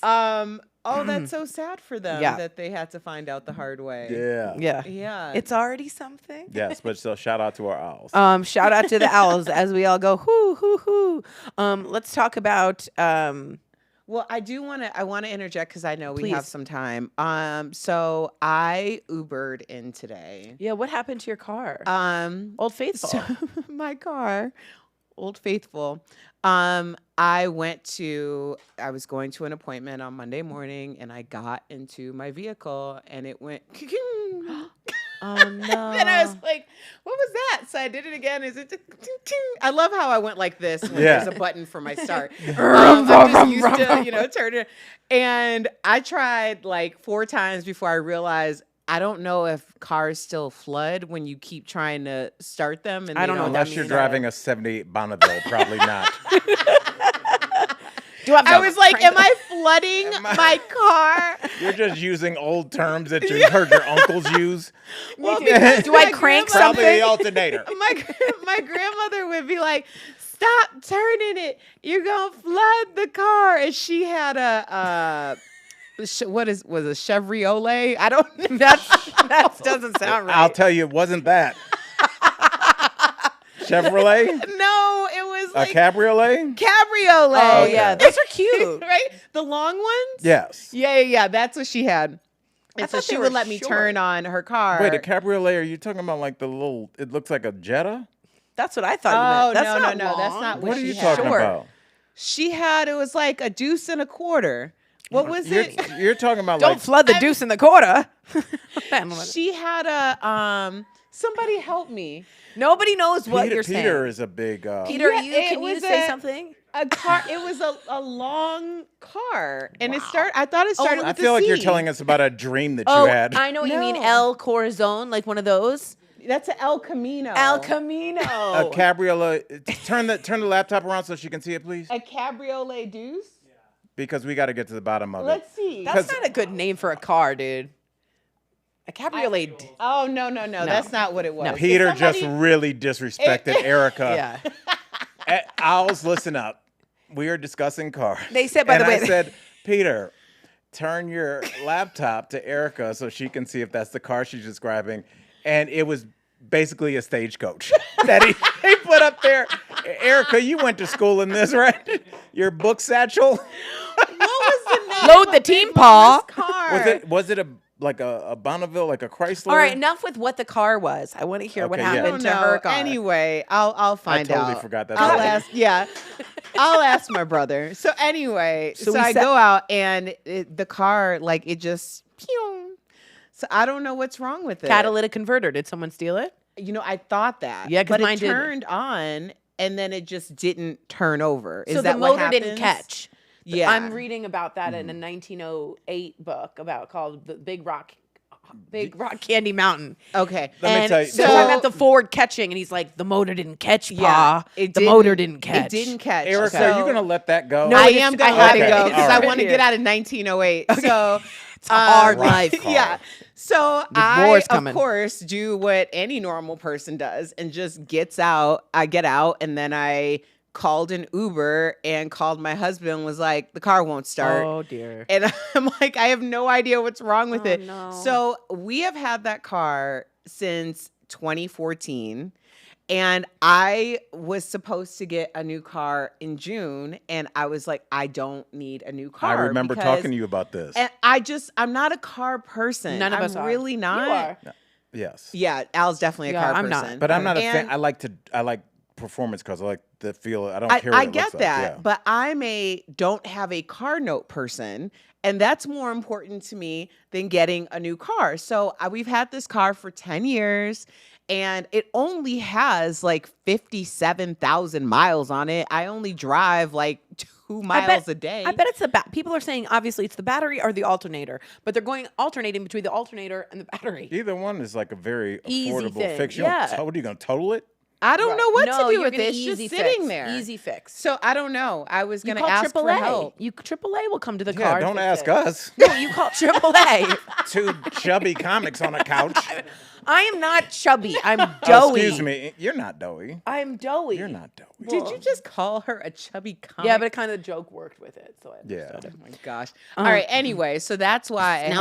Oh, that's so sad for them Yeah. that they had to find out the hard way. Yeah. Yeah. Yeah. It's already something. Yes, but so shout out to our owls. Shout out to the owls as we all go hoo hoo hoo. Let's talk about Well, I want to interject because I know we Please. have some time. So I Ubered in today. yeah, what happened to your car? Old Faithful. So my car, Old Faithful. I was going to an appointment on Monday morning, and I got into my vehicle, and it went. Oh no. And I was like, "What was that?" So I did it again. Is it? I love how I went like this when Yeah. there's a button for my start. I'm just used to, turn it. And I tried like 4 times before I realized I don't know if cars still flood when you keep trying to start them. And I don't know what that Unless you're means. driving a 78 Bonneville, probably not. Do I have to I was like, crank "Am I flooding my car?" You're just using old terms that you heard your uncles use. Well, Do because I my crank grandmother- Probably the alternator. My grandmother would be like, "Stop turning it! You're gonna flood the car." And she had a was a Chevrolet? I don't know. that doesn't sound right. I'll tell you, it wasn't that. Chevrolet? No, it was A like cabriolet? cabriolet. Oh Okay. yeah, those are cute. Right? The long ones? Yes. Yeah. That's what she had. I And so thought she they would were let me short. turn on her car. Wait, a cabriolet, are you talking about like the little, it looks like a Jetta? That's what I thought Oh, you meant. That's no, not no, that's long. not What are she you had. talking Short. about? She had, it was like a deuce and a quarter. What was it? You're talking about Don't like, flood the deuce in the quarter. I don't know what- She had a somebody help me. Nobody knows what Peter, you're Peter saying. is a big, Peter, Yeah, it can you was say a- something? A car. It was a long car, and it started. I thought it started I with feel a like you're C. telling us about a dream that Oh, you had. I know what you mean. No. El Corazon, like one of those. That's an El Camino. El Camino. A cabriolet. Turn the laptop around so she can see it, please. A cabriolet deuce. Because we got to get to the bottom of it. Let's see. That's not a good name for a car, dude. A cabriolet. Oh no, that's not what it was. No. Peter If somebody- just really disrespected Erica. Yeah. Owls, listen up. We are discussing cars. They said, by and the way- I said, Peter, turn your laptop to Erica so she can see if that's the car she's describing. And it was basically a stagecoach that he put up there. Erica, you went to school in this, right? Your book satchel? What was the name? Load the team paw. Car. Was it a Bonneville, like a Chrysler? All right, enough with what the car was. I want to hear what Okay, yeah. happened to No, her car. anyway, I'll find out. I totally forgot that. I'll ask. Yeah, I'll ask my brother. So anyway, So so we I sat- go out and the car, like it just. Pew. So I don't know what's wrong with it. Catalytic converter. Did someone steal it? You know, I thought that. Yeah, 'cause but mine it did. turned on and then it just didn't turn over. Is So that the what motor didn't happens? catch. Yeah. I'm reading about that in a 1908 book called the Big Rock Candy Mountain. Okay. Let me And tell you- so I'm at the Ford catching, and he's like, "The motor didn't catch, Pa. The motor didn't catch." It didn't catch. Erica, So- are you going to let that go? No, I it is- am going I to let have it it. go It's because I right want to here. get out of 1908. So It's a hard life. Yeah. So war's I, coming. of course, do what any normal person does and just gets out. I get out and then I called an Uber and called my husband and was like, the car won't start. Oh dear. And I'm like, I have no idea what's wrong with Oh, it. no. So we have had that car since 2014. And I was supposed to get a new car in June. And I was like, I don't need a new I car. remember because- talking to you about this. And I'm not a car person. None of I'm us are. really not. You are. Yes. Yeah, Al's definitely a Yeah, car I'm not. person. But I'm not a fan. And I like performance cars. I like the feel. I don't I, care what I it get looks that, like. Yeah. but I'm a don't have a car note person, and that's more important to me than getting a new car. So we've had this car for 10 years, and it only has like 57,000 miles on it. I only drive like 2 miles a day. I bet it's people are saying obviously it's the battery or the alternator, but they're going alternating between the alternator and the battery. Either one is like a very Easy affordable thing, fix. yeah. What are you going to total it? I don't know what No, to do you're with gonna it. It's easy just sitting fix. there. Easy fix. So I don't know. I was You going to call ask for AAA. help. AAA will come to the Yeah, car. and don't fix ask it. us. No, you call AAA. Two chubby comics on a couch. I am not chubby. I'm doughy. Oh, excuse me. You're not doughy. I'm doughy. You're not doughy. Did you just call her a chubby comic? Yeah, but it kind of joke worked with it. So I Yeah. understood Oh my gosh. All right. Anyway, so that's why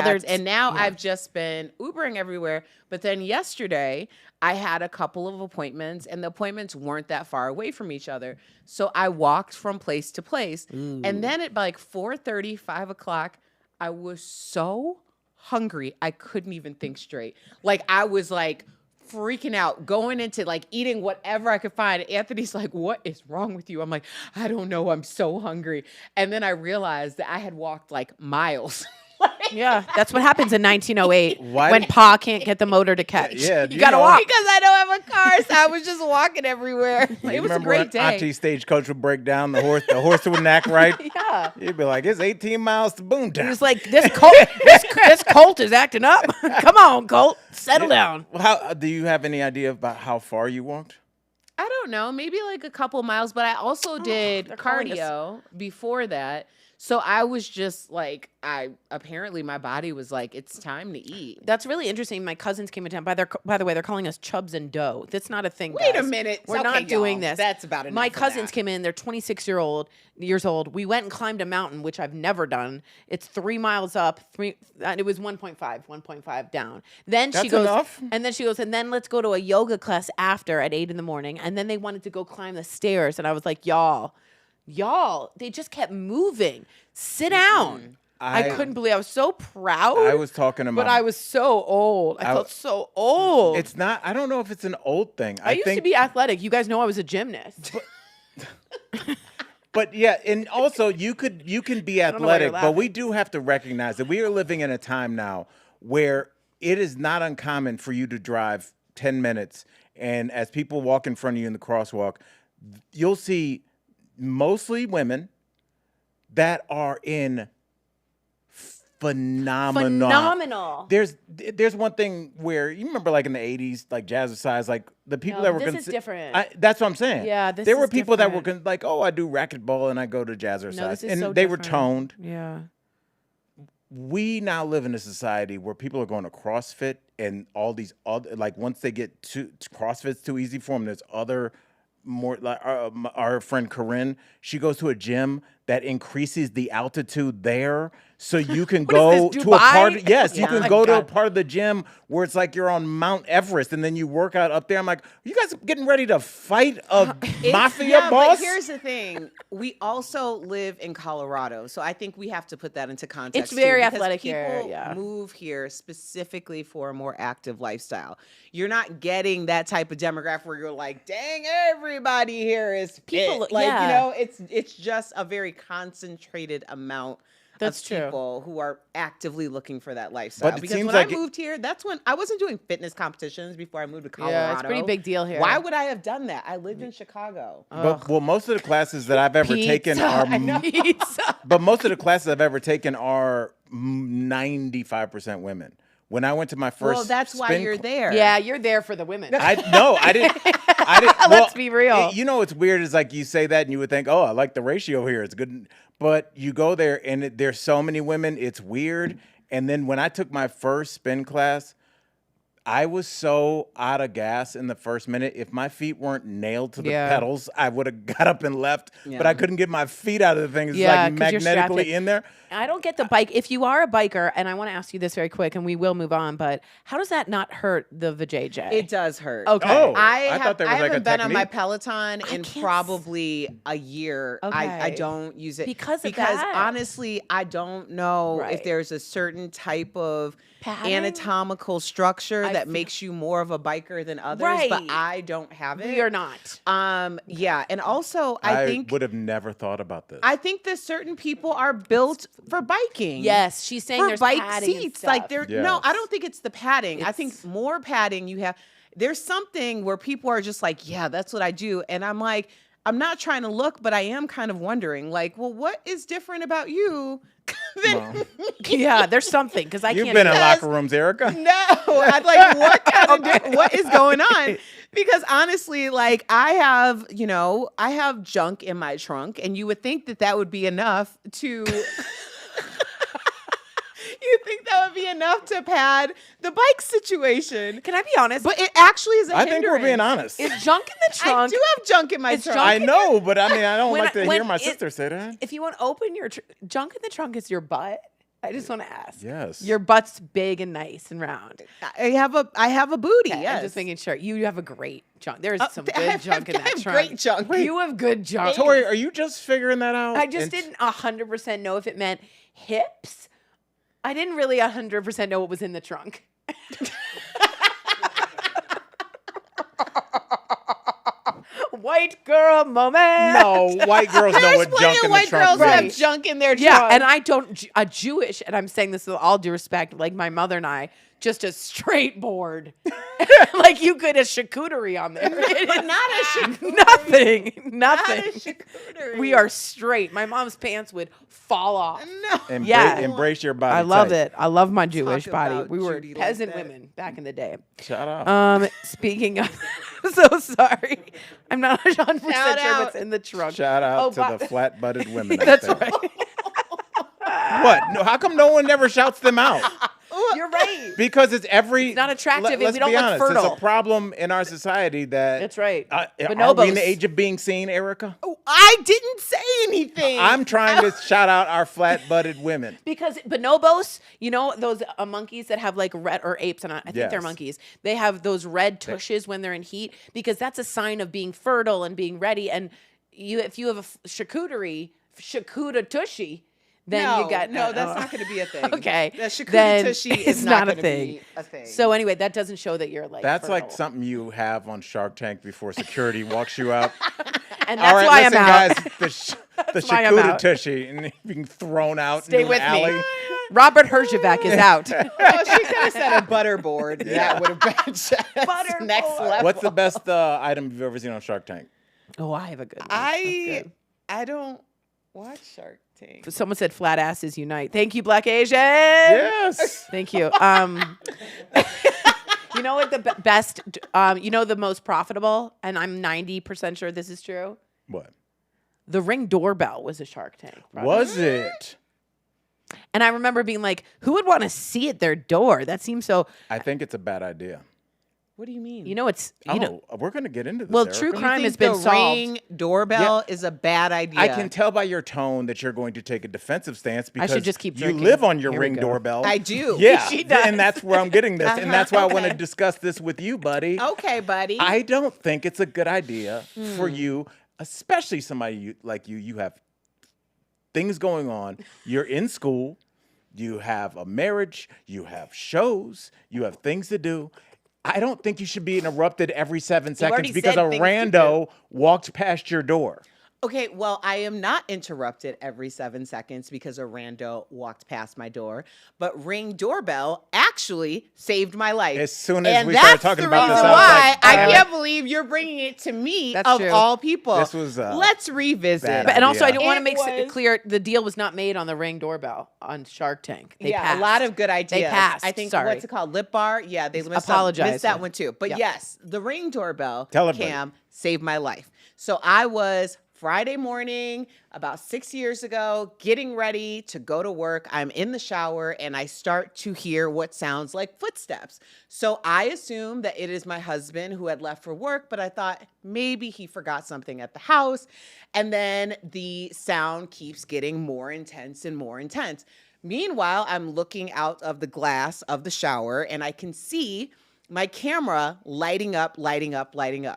now I've just been Ubering everywhere. But then yesterday I had a couple of appointments and the appointments weren't that far away from each other. So I walked from place to place. And then at like 4:30, 5 o'clock, I was so hungry. I couldn't even think straight. Like I was like freaking out, going into like eating whatever I could find. Anthony's like, "What is wrong with you?" I'm like, "I don't know. I'm so hungry." And then I realized that I had walked like miles. Yeah, that's what happens in 1908 Why when did- Pa can't get the motor to catch. Yeah, you you gotta know- walk. Because I don't have a car, so I was just walking everywhere. It was a Remember great when day. Auntie Stagecoach would break down the horse would knack right? Yeah. You'd be like, it's 18 miles to Boontown. He was like, this Colt is acting up. Come on, Colt, settle down. Well, how do you have any idea about how far you walked? I don't know, maybe like a couple miles, but I also did they're calling us. cardio before that. So I was just like, apparently my body was like, it's time to eat. That's really interesting. My cousins came in town. By the way, they're calling us chubs and dough. That's not a thing. Wait a guys. minute. We're Okay, not doing y'all. this. That's about enough My of cousins that. came in. They're 26 years old. We went and climbed a mountain, which I've never done. It's 3 miles up. It was 1.5 down. Then she That's goes, enough. and then she goes, and then let's go to a yoga class after at 8 a.m. And then they wanted to go climb the stairs, and I was like, y'all, they just kept moving. Sit down. I couldn't believe. I was so proud. I was talking to but my- I was so old. I felt so old. It's not, I don't know if it's an old thing. I used to be athletic. You guys know I was a gymnast. But yeah, and also you can be don't know why you're athletic, but we laughing. do have to recognize that we are living in a time now where it is not uncommon for you to drive 10 minutes, and as people walk in front of you in the crosswalk, you'll see mostly women that are in phenomenal. There's one thing where you remember, like in the 80s, like Jazzercise, like the people No, that were this is different. That's what I'm saying. Yeah, this there were is people that were different. like, oh, I do racquetball and I go to Jazzercise, No, this is and so they were different. toned. Yeah. We now live in a society where people are going to CrossFit and all these other, like once they get to CrossFit's too easy for them. There's other more like our friend Corinne. She goes to a gym that increases the altitude there, so you can go is this, to a part. Dubai? Yes, you Yeah. can Oh my go to a God. part of the gym where it's like you're on Mount Everest, and then you work out up there. I'm like, are you guys getting ready to fight a mafia yeah, boss? But here's the thing. We also live in Colorado. So I think we have to put that into context. It's very too, because athletic people here, yeah. move here specifically for a more active lifestyle. You're not getting that type of demographic where you're like, dang, everybody here is fit. People- Like, yeah. you know, it's just a very concentrated amount That's of true. people who are actively looking for that lifestyle. But it because seems when like I moved here, that's when I wasn't doing fitness competitions before I moved to Colorado. Yeah, it's a pretty big deal here. Why would I have done that? I lived in Chicago. But, well, most of the classes that I've ever taken Pizza. are I know. Pizza. But most of the classes I've ever taken are 95% women. When I went to my first, Well, that's why spin you're cl- there. Yeah, you're there for the women. I didn't. Well, Let's be real. You know what's weird is like you say that and you would think, oh, I like the ratio here. It's good, but you go there and there's so many women. It's weird. And then when I took my first spin class, I was so out of gas in the first minute. If my feet weren't nailed to the Yeah. pedals, I would have got up and left. But Yeah. I couldn't get my feet out of the thing. It's Yeah, like 'cause you're strapped magnetically in there. I don't get the bike. If you are a biker, and I want to ask you this very quick, and we will move on, but how does that not hurt the vajayjay? It does hurt. Okay. Oh, I thought there was I like a haven't been on my technique. Peloton in can't probably a year. I Okay. don't use it Because of because that. honestly, I don't know Right. if there's a certain type of Pattern? anatomical structure that feel- makes you more of a biker than others. But Right. I don't have it. We are not. Yeah, and also I think would have never thought about this. I think that certain people are built for biking. Yes, she's saying For there's bike padding and seats. Like stuff. there, Yes. no, I don't think it's the padding. I think It's- more padding you have. There's something where people are just like, yeah, that's what I do, and I'm like, I'm not trying to look, but I am kind of wondering, like, well, what is different about you Well, Yeah, there's something because I you've can't. been in do locker rooms, Erica. No, I'd like what is going on? Because honestly, like I have junk in my trunk, and you would think that would be enough to. You think that would be enough to pad the bike situation? Can I be honest? But it actually is a I think we're being hindrance. honest. Is junk in the I trunk? do have junk in my It's trunk. junk I know, but I mean, I don't like to when hear my it- sister say that. If you want to open your junk in the trunk, is your butt? I just want to ask. Yes. Your butt's big and nice and round. I have a booty. Okay, Yes. I'm just making sure. You have a great junk. There's some I good have- junk in I that have trunk. great junk. You have good junk. Tori, are you just figuring that out? I just And- didn't 100% know if it meant hips. I didn't really 100% know what was in the trunk. White girl moment. No, white girls know There's what plenty junk of in the white trunk girls means. have junk in their trunk. Yeah, and I don't, a Jewish, and I'm saying this with all due respect, like my mother and I, just a straight board. Like you could a charcuterie on there. Not a charcuterie. Nothing. Not a Nothing. charcuterie. We are straight. My mom's pants would fall off. No. Yeah. Embrace your body. I love type. it. I love my Jewish Talk body. about We were Judy like peasant that. women back in the day. Shout out. Speaking of, I'm so sorry. I'm not 100% Shout sure out. what's in the trunk. Shout out to but- the flat-butted women out That's there. right. What? No, how come no one never shouts them out? You're right. Because it's every. It's not attractive and Let's we don't be look honest. fertile. It's a problem in our society that. That's right. Are we in Bonobos. the age of being seen, Erica? Oh, I didn't say anything. I'm trying to shout out our flat-butted women. Because bonobos, you know those monkeys that have like red, or apes, and I think they're Yes. monkeys. They have those red tushes when they're in heat because that's a sign of being fertile and being ready. And if you have a charcuterie tushy, then no, you got no. That's not going to be a thing. Okay, the charcuterie then tushy it's is not a gonna thing. be a thing. So anyway, that doesn't show that you're like That's like fertile. something you have on Shark Tank before security walks you out. and All that's right, why listen, I'm out. guys. The why I'm charcuterie out. tushy and being thrown out Stay in with an alley. me. Robert Herjavec is out. Oh, she could have said a butterboard. That would have been just Butterboard. next level. What's the best item you've ever seen on Shark Tank? Oh, I have a good one. I don't watch Shark Tank. Someone said flat asses unite. Thank you, Black Asian. Yes. Thank you. You know what the best, you know the most profitable, and I'm 90% sure this is true? What? The Ring doorbell was a Shark Tank product. Was it? And I remember being like, who would want to see at their door? That seems so, I think it's a bad idea. What do you mean? you know, it's, you know, We're going to get into this. well, Erica. true You crime think has been the solved. Ring doorbell is a bad idea. I can tell by your tone that you're going to take a defensive stance because should just keep you drinking. live on your Here we Ring go. doorbell. I do. Yeah, She does. and that's where I'm getting this, and that's why I want to Okay. discuss this with you, buddy. Okay, buddy. I don't think it's a good idea for Hmm. you, especially somebody like you. You have things going on. You're in school. You have a marriage. You have shows. You have things to do. I don't think you should be interrupted every 7 seconds already because said a things to rando walked past your door. Okay, well, I am not interrupted every 7 seconds because a rando walked past my door, but Ring doorbell actually saved my life. As soon as and we that's started talking the about this, reason I was why like, I damn it. can't believe you're bringing it to me That's of true. all people. This was, Let's revisit. bad But, and also, I idea. don't want to It make it was- clear the deal was not made on the Ring doorbell on Shark Tank. They yeah, passed. a lot of good ideas. They passed. I think Sorry. what's it called? Lip bar. Yeah, they missed Apologize. that one too. But Yep. yes, the Ring doorbell Tell everybody. cam saved my life. So I was Friday morning, about 6 years ago, getting ready to go to work. I'm in the shower and I start to hear what sounds like footsteps. So I assume that it is my husband who had left for work, but I thought maybe he forgot something at the house. And then the sound keeps getting more intense and more intense. Meanwhile, I'm looking out of the glass of the shower and I can see my camera lighting up.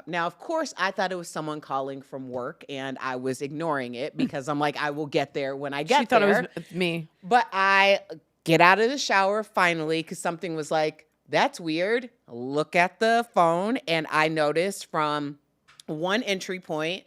Now, of course, I thought it was someone calling from work and I was ignoring it because I'm like, I will get there when I get She thought there. it was me. But I get out of the shower finally because something was like, that's weird. Look at the phone and I noticed from one entry point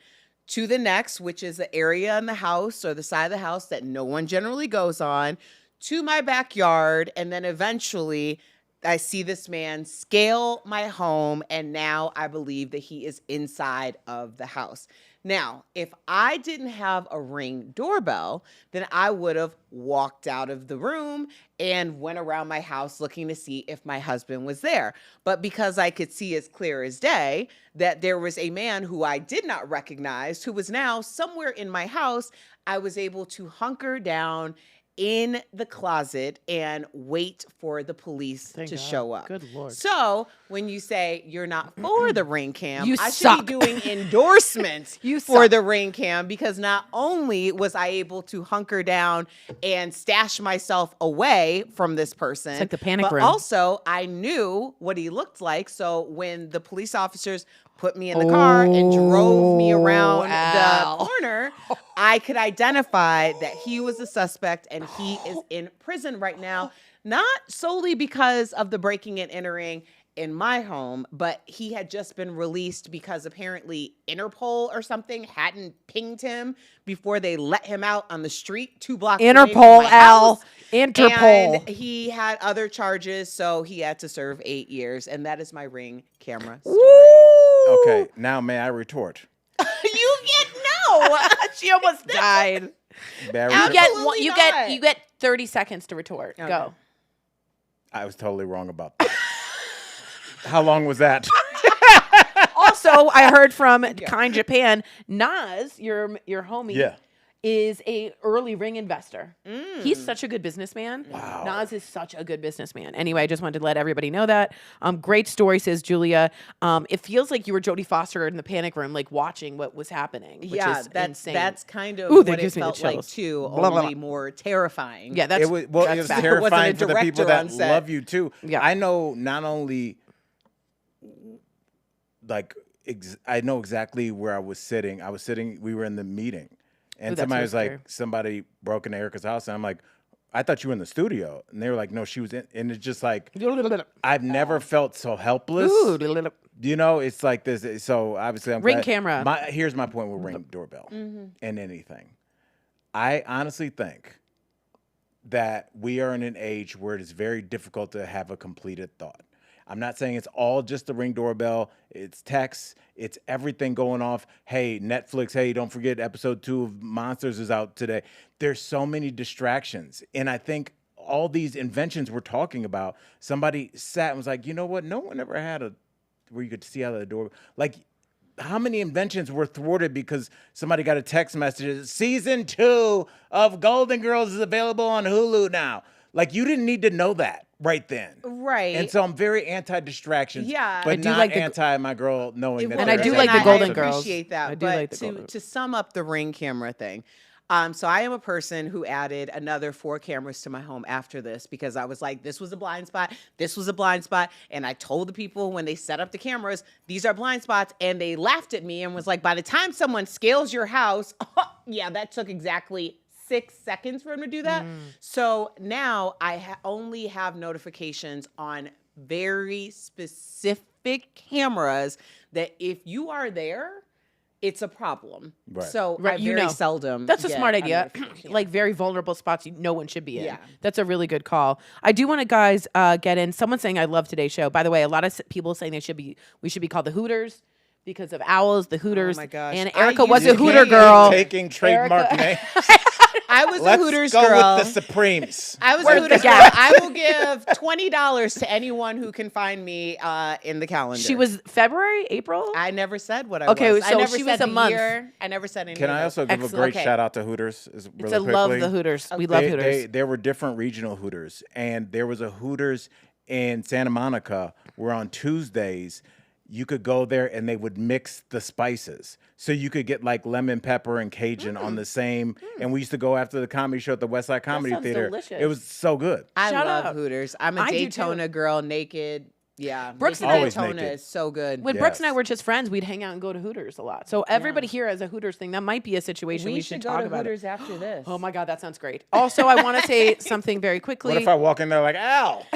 to the next, which is the area in the house or the side of the house that no one generally goes on, to my backyard, and then eventually I see this man scale my home, and now I believe that he is inside of the house. Now, if I didn't have a Ring doorbell, then I would have walked out of the room and went around my house looking to see if my husband was there. But because I could see as clear as day that there was a man who I did not recognize who was now somewhere in my house, I was able to hunker down in the closet and wait for the police to show up. Good Lord. So when you say you're not for the Ring cam, You I suck. should be doing endorsements You for suck. the Ring cam, because not only was I able to hunker down and stash myself away from this person, It's like the panic but room. also I knew what he looked like. So when the police officers put me in the car and drove me around Al. the corner, I could identify that he was a suspect and he is in prison right now, not solely because of the breaking and entering in my home, but he had just been released because apparently Interpol or something hadn't pinged him before they let him out on the street 2 blocks away from Interpol, my Al. house. Interpol. And he had other charges, so he had to serve 8 years, and that is my Ring camera story. Woo! Okay, now may I retort? You get no. She almost died. May I You retort? get Absolutely you not. get you get 30 seconds to retort. Okay. Go. I was totally wrong about that. How long was that? Also, I heard from Kind Japan, Nas, your homie, Yeah. is a early Ring investor. He's such a good businessman. Wow. Nas is such a good businessman. Anyway, I just wanted to let everybody know that. Great story, says Julia. It feels like you were Jodie Foster in the panic room, like watching what was happening. Which Yeah, is that's insane. that's kind of Ooh, that what it gives me the felt like chills. too, Blah, blah, only more terrifying. Yeah, that's It was, well, that's it was bad. terrifying Wasn't a for the people director that on set. love you too. Yeah. I know not only like I know exactly where I was sitting. We were in the meeting, and Ooh, that's somebody really was like, scary. somebody broke into Erica's house, and I'm like, I thought you were in the studio, and they were like, no, she was in, and it's just like I've never felt so helpless. Ooh, You know, it's like this. So obviously, I'm Ring glad- camera. Here's my point with Ring doorbell and anything. I honestly think that we are in an age where it is very difficult to have a completed thought. I'm not saying it's all just the Ring doorbell. It's text. It's everything going off. Hey, Netflix. Hey, don't forget episode 2 of Monsters is out today. There's so many distractions. And I think all these inventions we're talking about, somebody sat and was like, you know what? No one ever had where you could see out of the door. Like, how many inventions were thwarted because somebody got a text message? Season 2 of Golden Girls is available on Hulu now. Like, you didn't need to know that right then. Right. And so I'm very anti-distractions. Yeah. But I do not like the- anti my girl knowing that. And I they're do at like the the Golden I Girls. appreciate that. I do but like the Golden to sum up the Ring camera thing, so I am a person who added another 4 cameras to my home after this because I was like, this was a blind spot. This was a blind spot. And I told the people when they set up the cameras, these are blind spots. And they laughed at me and was like, by the time someone scales your house, yeah, that took exactly 6 seconds for him to do that. So now I only have notifications on very specific cameras that if you are there, it's a problem. Right. So Right, I you very know. seldom. That's a get smart a idea. notification. Like very vulnerable spots no one should be in. Yeah. That's a really good call. I do want to guys get in. Someone saying I love today's show. By the way, a lot of people saying we should be called the Hooters because of owls, the Hooters. Oh my gosh. And I Erica used was to a be Hooter girl. Taking trademark Erica- names. I was Let's a Hooters go girl. with the Supremes. I was Where's a Hooters the girl. gap? I will give $20 to anyone who can find me in the calendar. She was February, April? I never said what I Okay, was. I so never she said was a the month. year. I never said anything. Can I also give a Excellent. great Okay. shout out to Hooters? Really It's a love quickly? the Hooters. We love Hooters. There were different regional Hooters, and there was a Hooters in Santa Monica where on Tuesdays you could go there and they would mix the spices. So you could get like lemon pepper and Cajun on the same. And we used to go after the comedy show at the West Side Comedy sounds Theater. delicious. It was so good. I Shout love out. Hooters. I'm a I do too. Daytona girl, naked. Yeah. Brooks Naked and I- Always Daytona naked. is so good. When Brooks and I Yes. were just friends, we'd hang out and go to Hooters a lot. So everybody here has a Hooters thing. That might be a situation we, should go talk to about. Hooters after this. Oh my God, that sounds great. Also, I want to say something very quickly. What if I walk in there like, Al?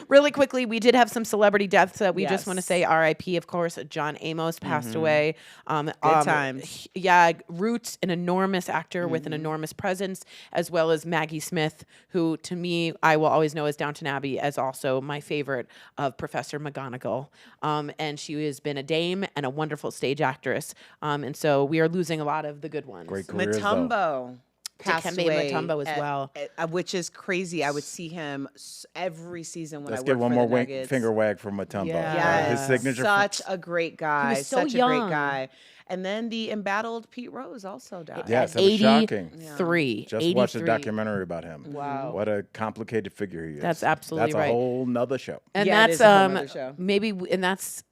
Really quickly, we did have some celebrity deaths that we just want to Yes. say R.I.P. Of course, John Amos passed away. Good times. Yeah, Roots, an enormous actor with an enormous presence, as well as Maggie Smith, who to me I will always know as Downton Abbey as also my favorite of Professor McGonagall. And she has been a dame and a wonderful stage actress. And so we are losing a lot of the good ones. Great careers, though. Matumbo passed Dikembe away Mutombo as well. which is crazy. I would see him every season when Let's I get worked one for more the Nuggets. finger wag from Matumbo. Yeah. His signature. Such a great guy. He was so such a great young. guy. And then the embattled Pete Rose also died. Yes, that was shocking. 83. Just watched a 83. documentary about him. Wow. What a complicated figure he is. That's absolutely That's right. a whole nother show. And Yeah, it that's is a whole nother show.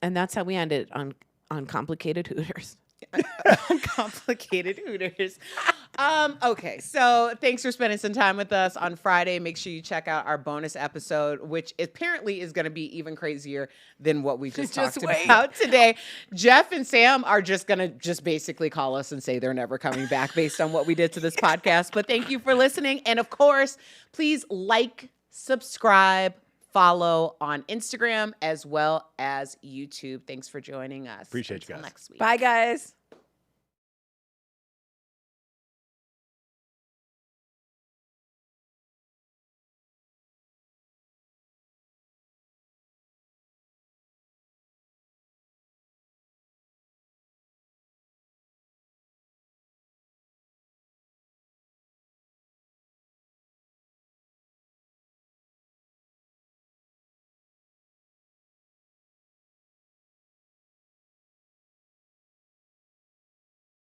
and that's how we end it on complicated Hooters. Complicated Hooters. Okay, so thanks for spending some time with us on Friday. Make sure you check out our bonus episode, which apparently is going to be even crazier than what we just talked wait. about today. Jeff and Sam are just going to basically call us and say they're never coming back based on what we did to this podcast. But thank you for listening. And of course, please like, subscribe, follow on Instagram as well as YouTube. Thanks for joining us. Appreciate you Until guys. next week. Bye, guys.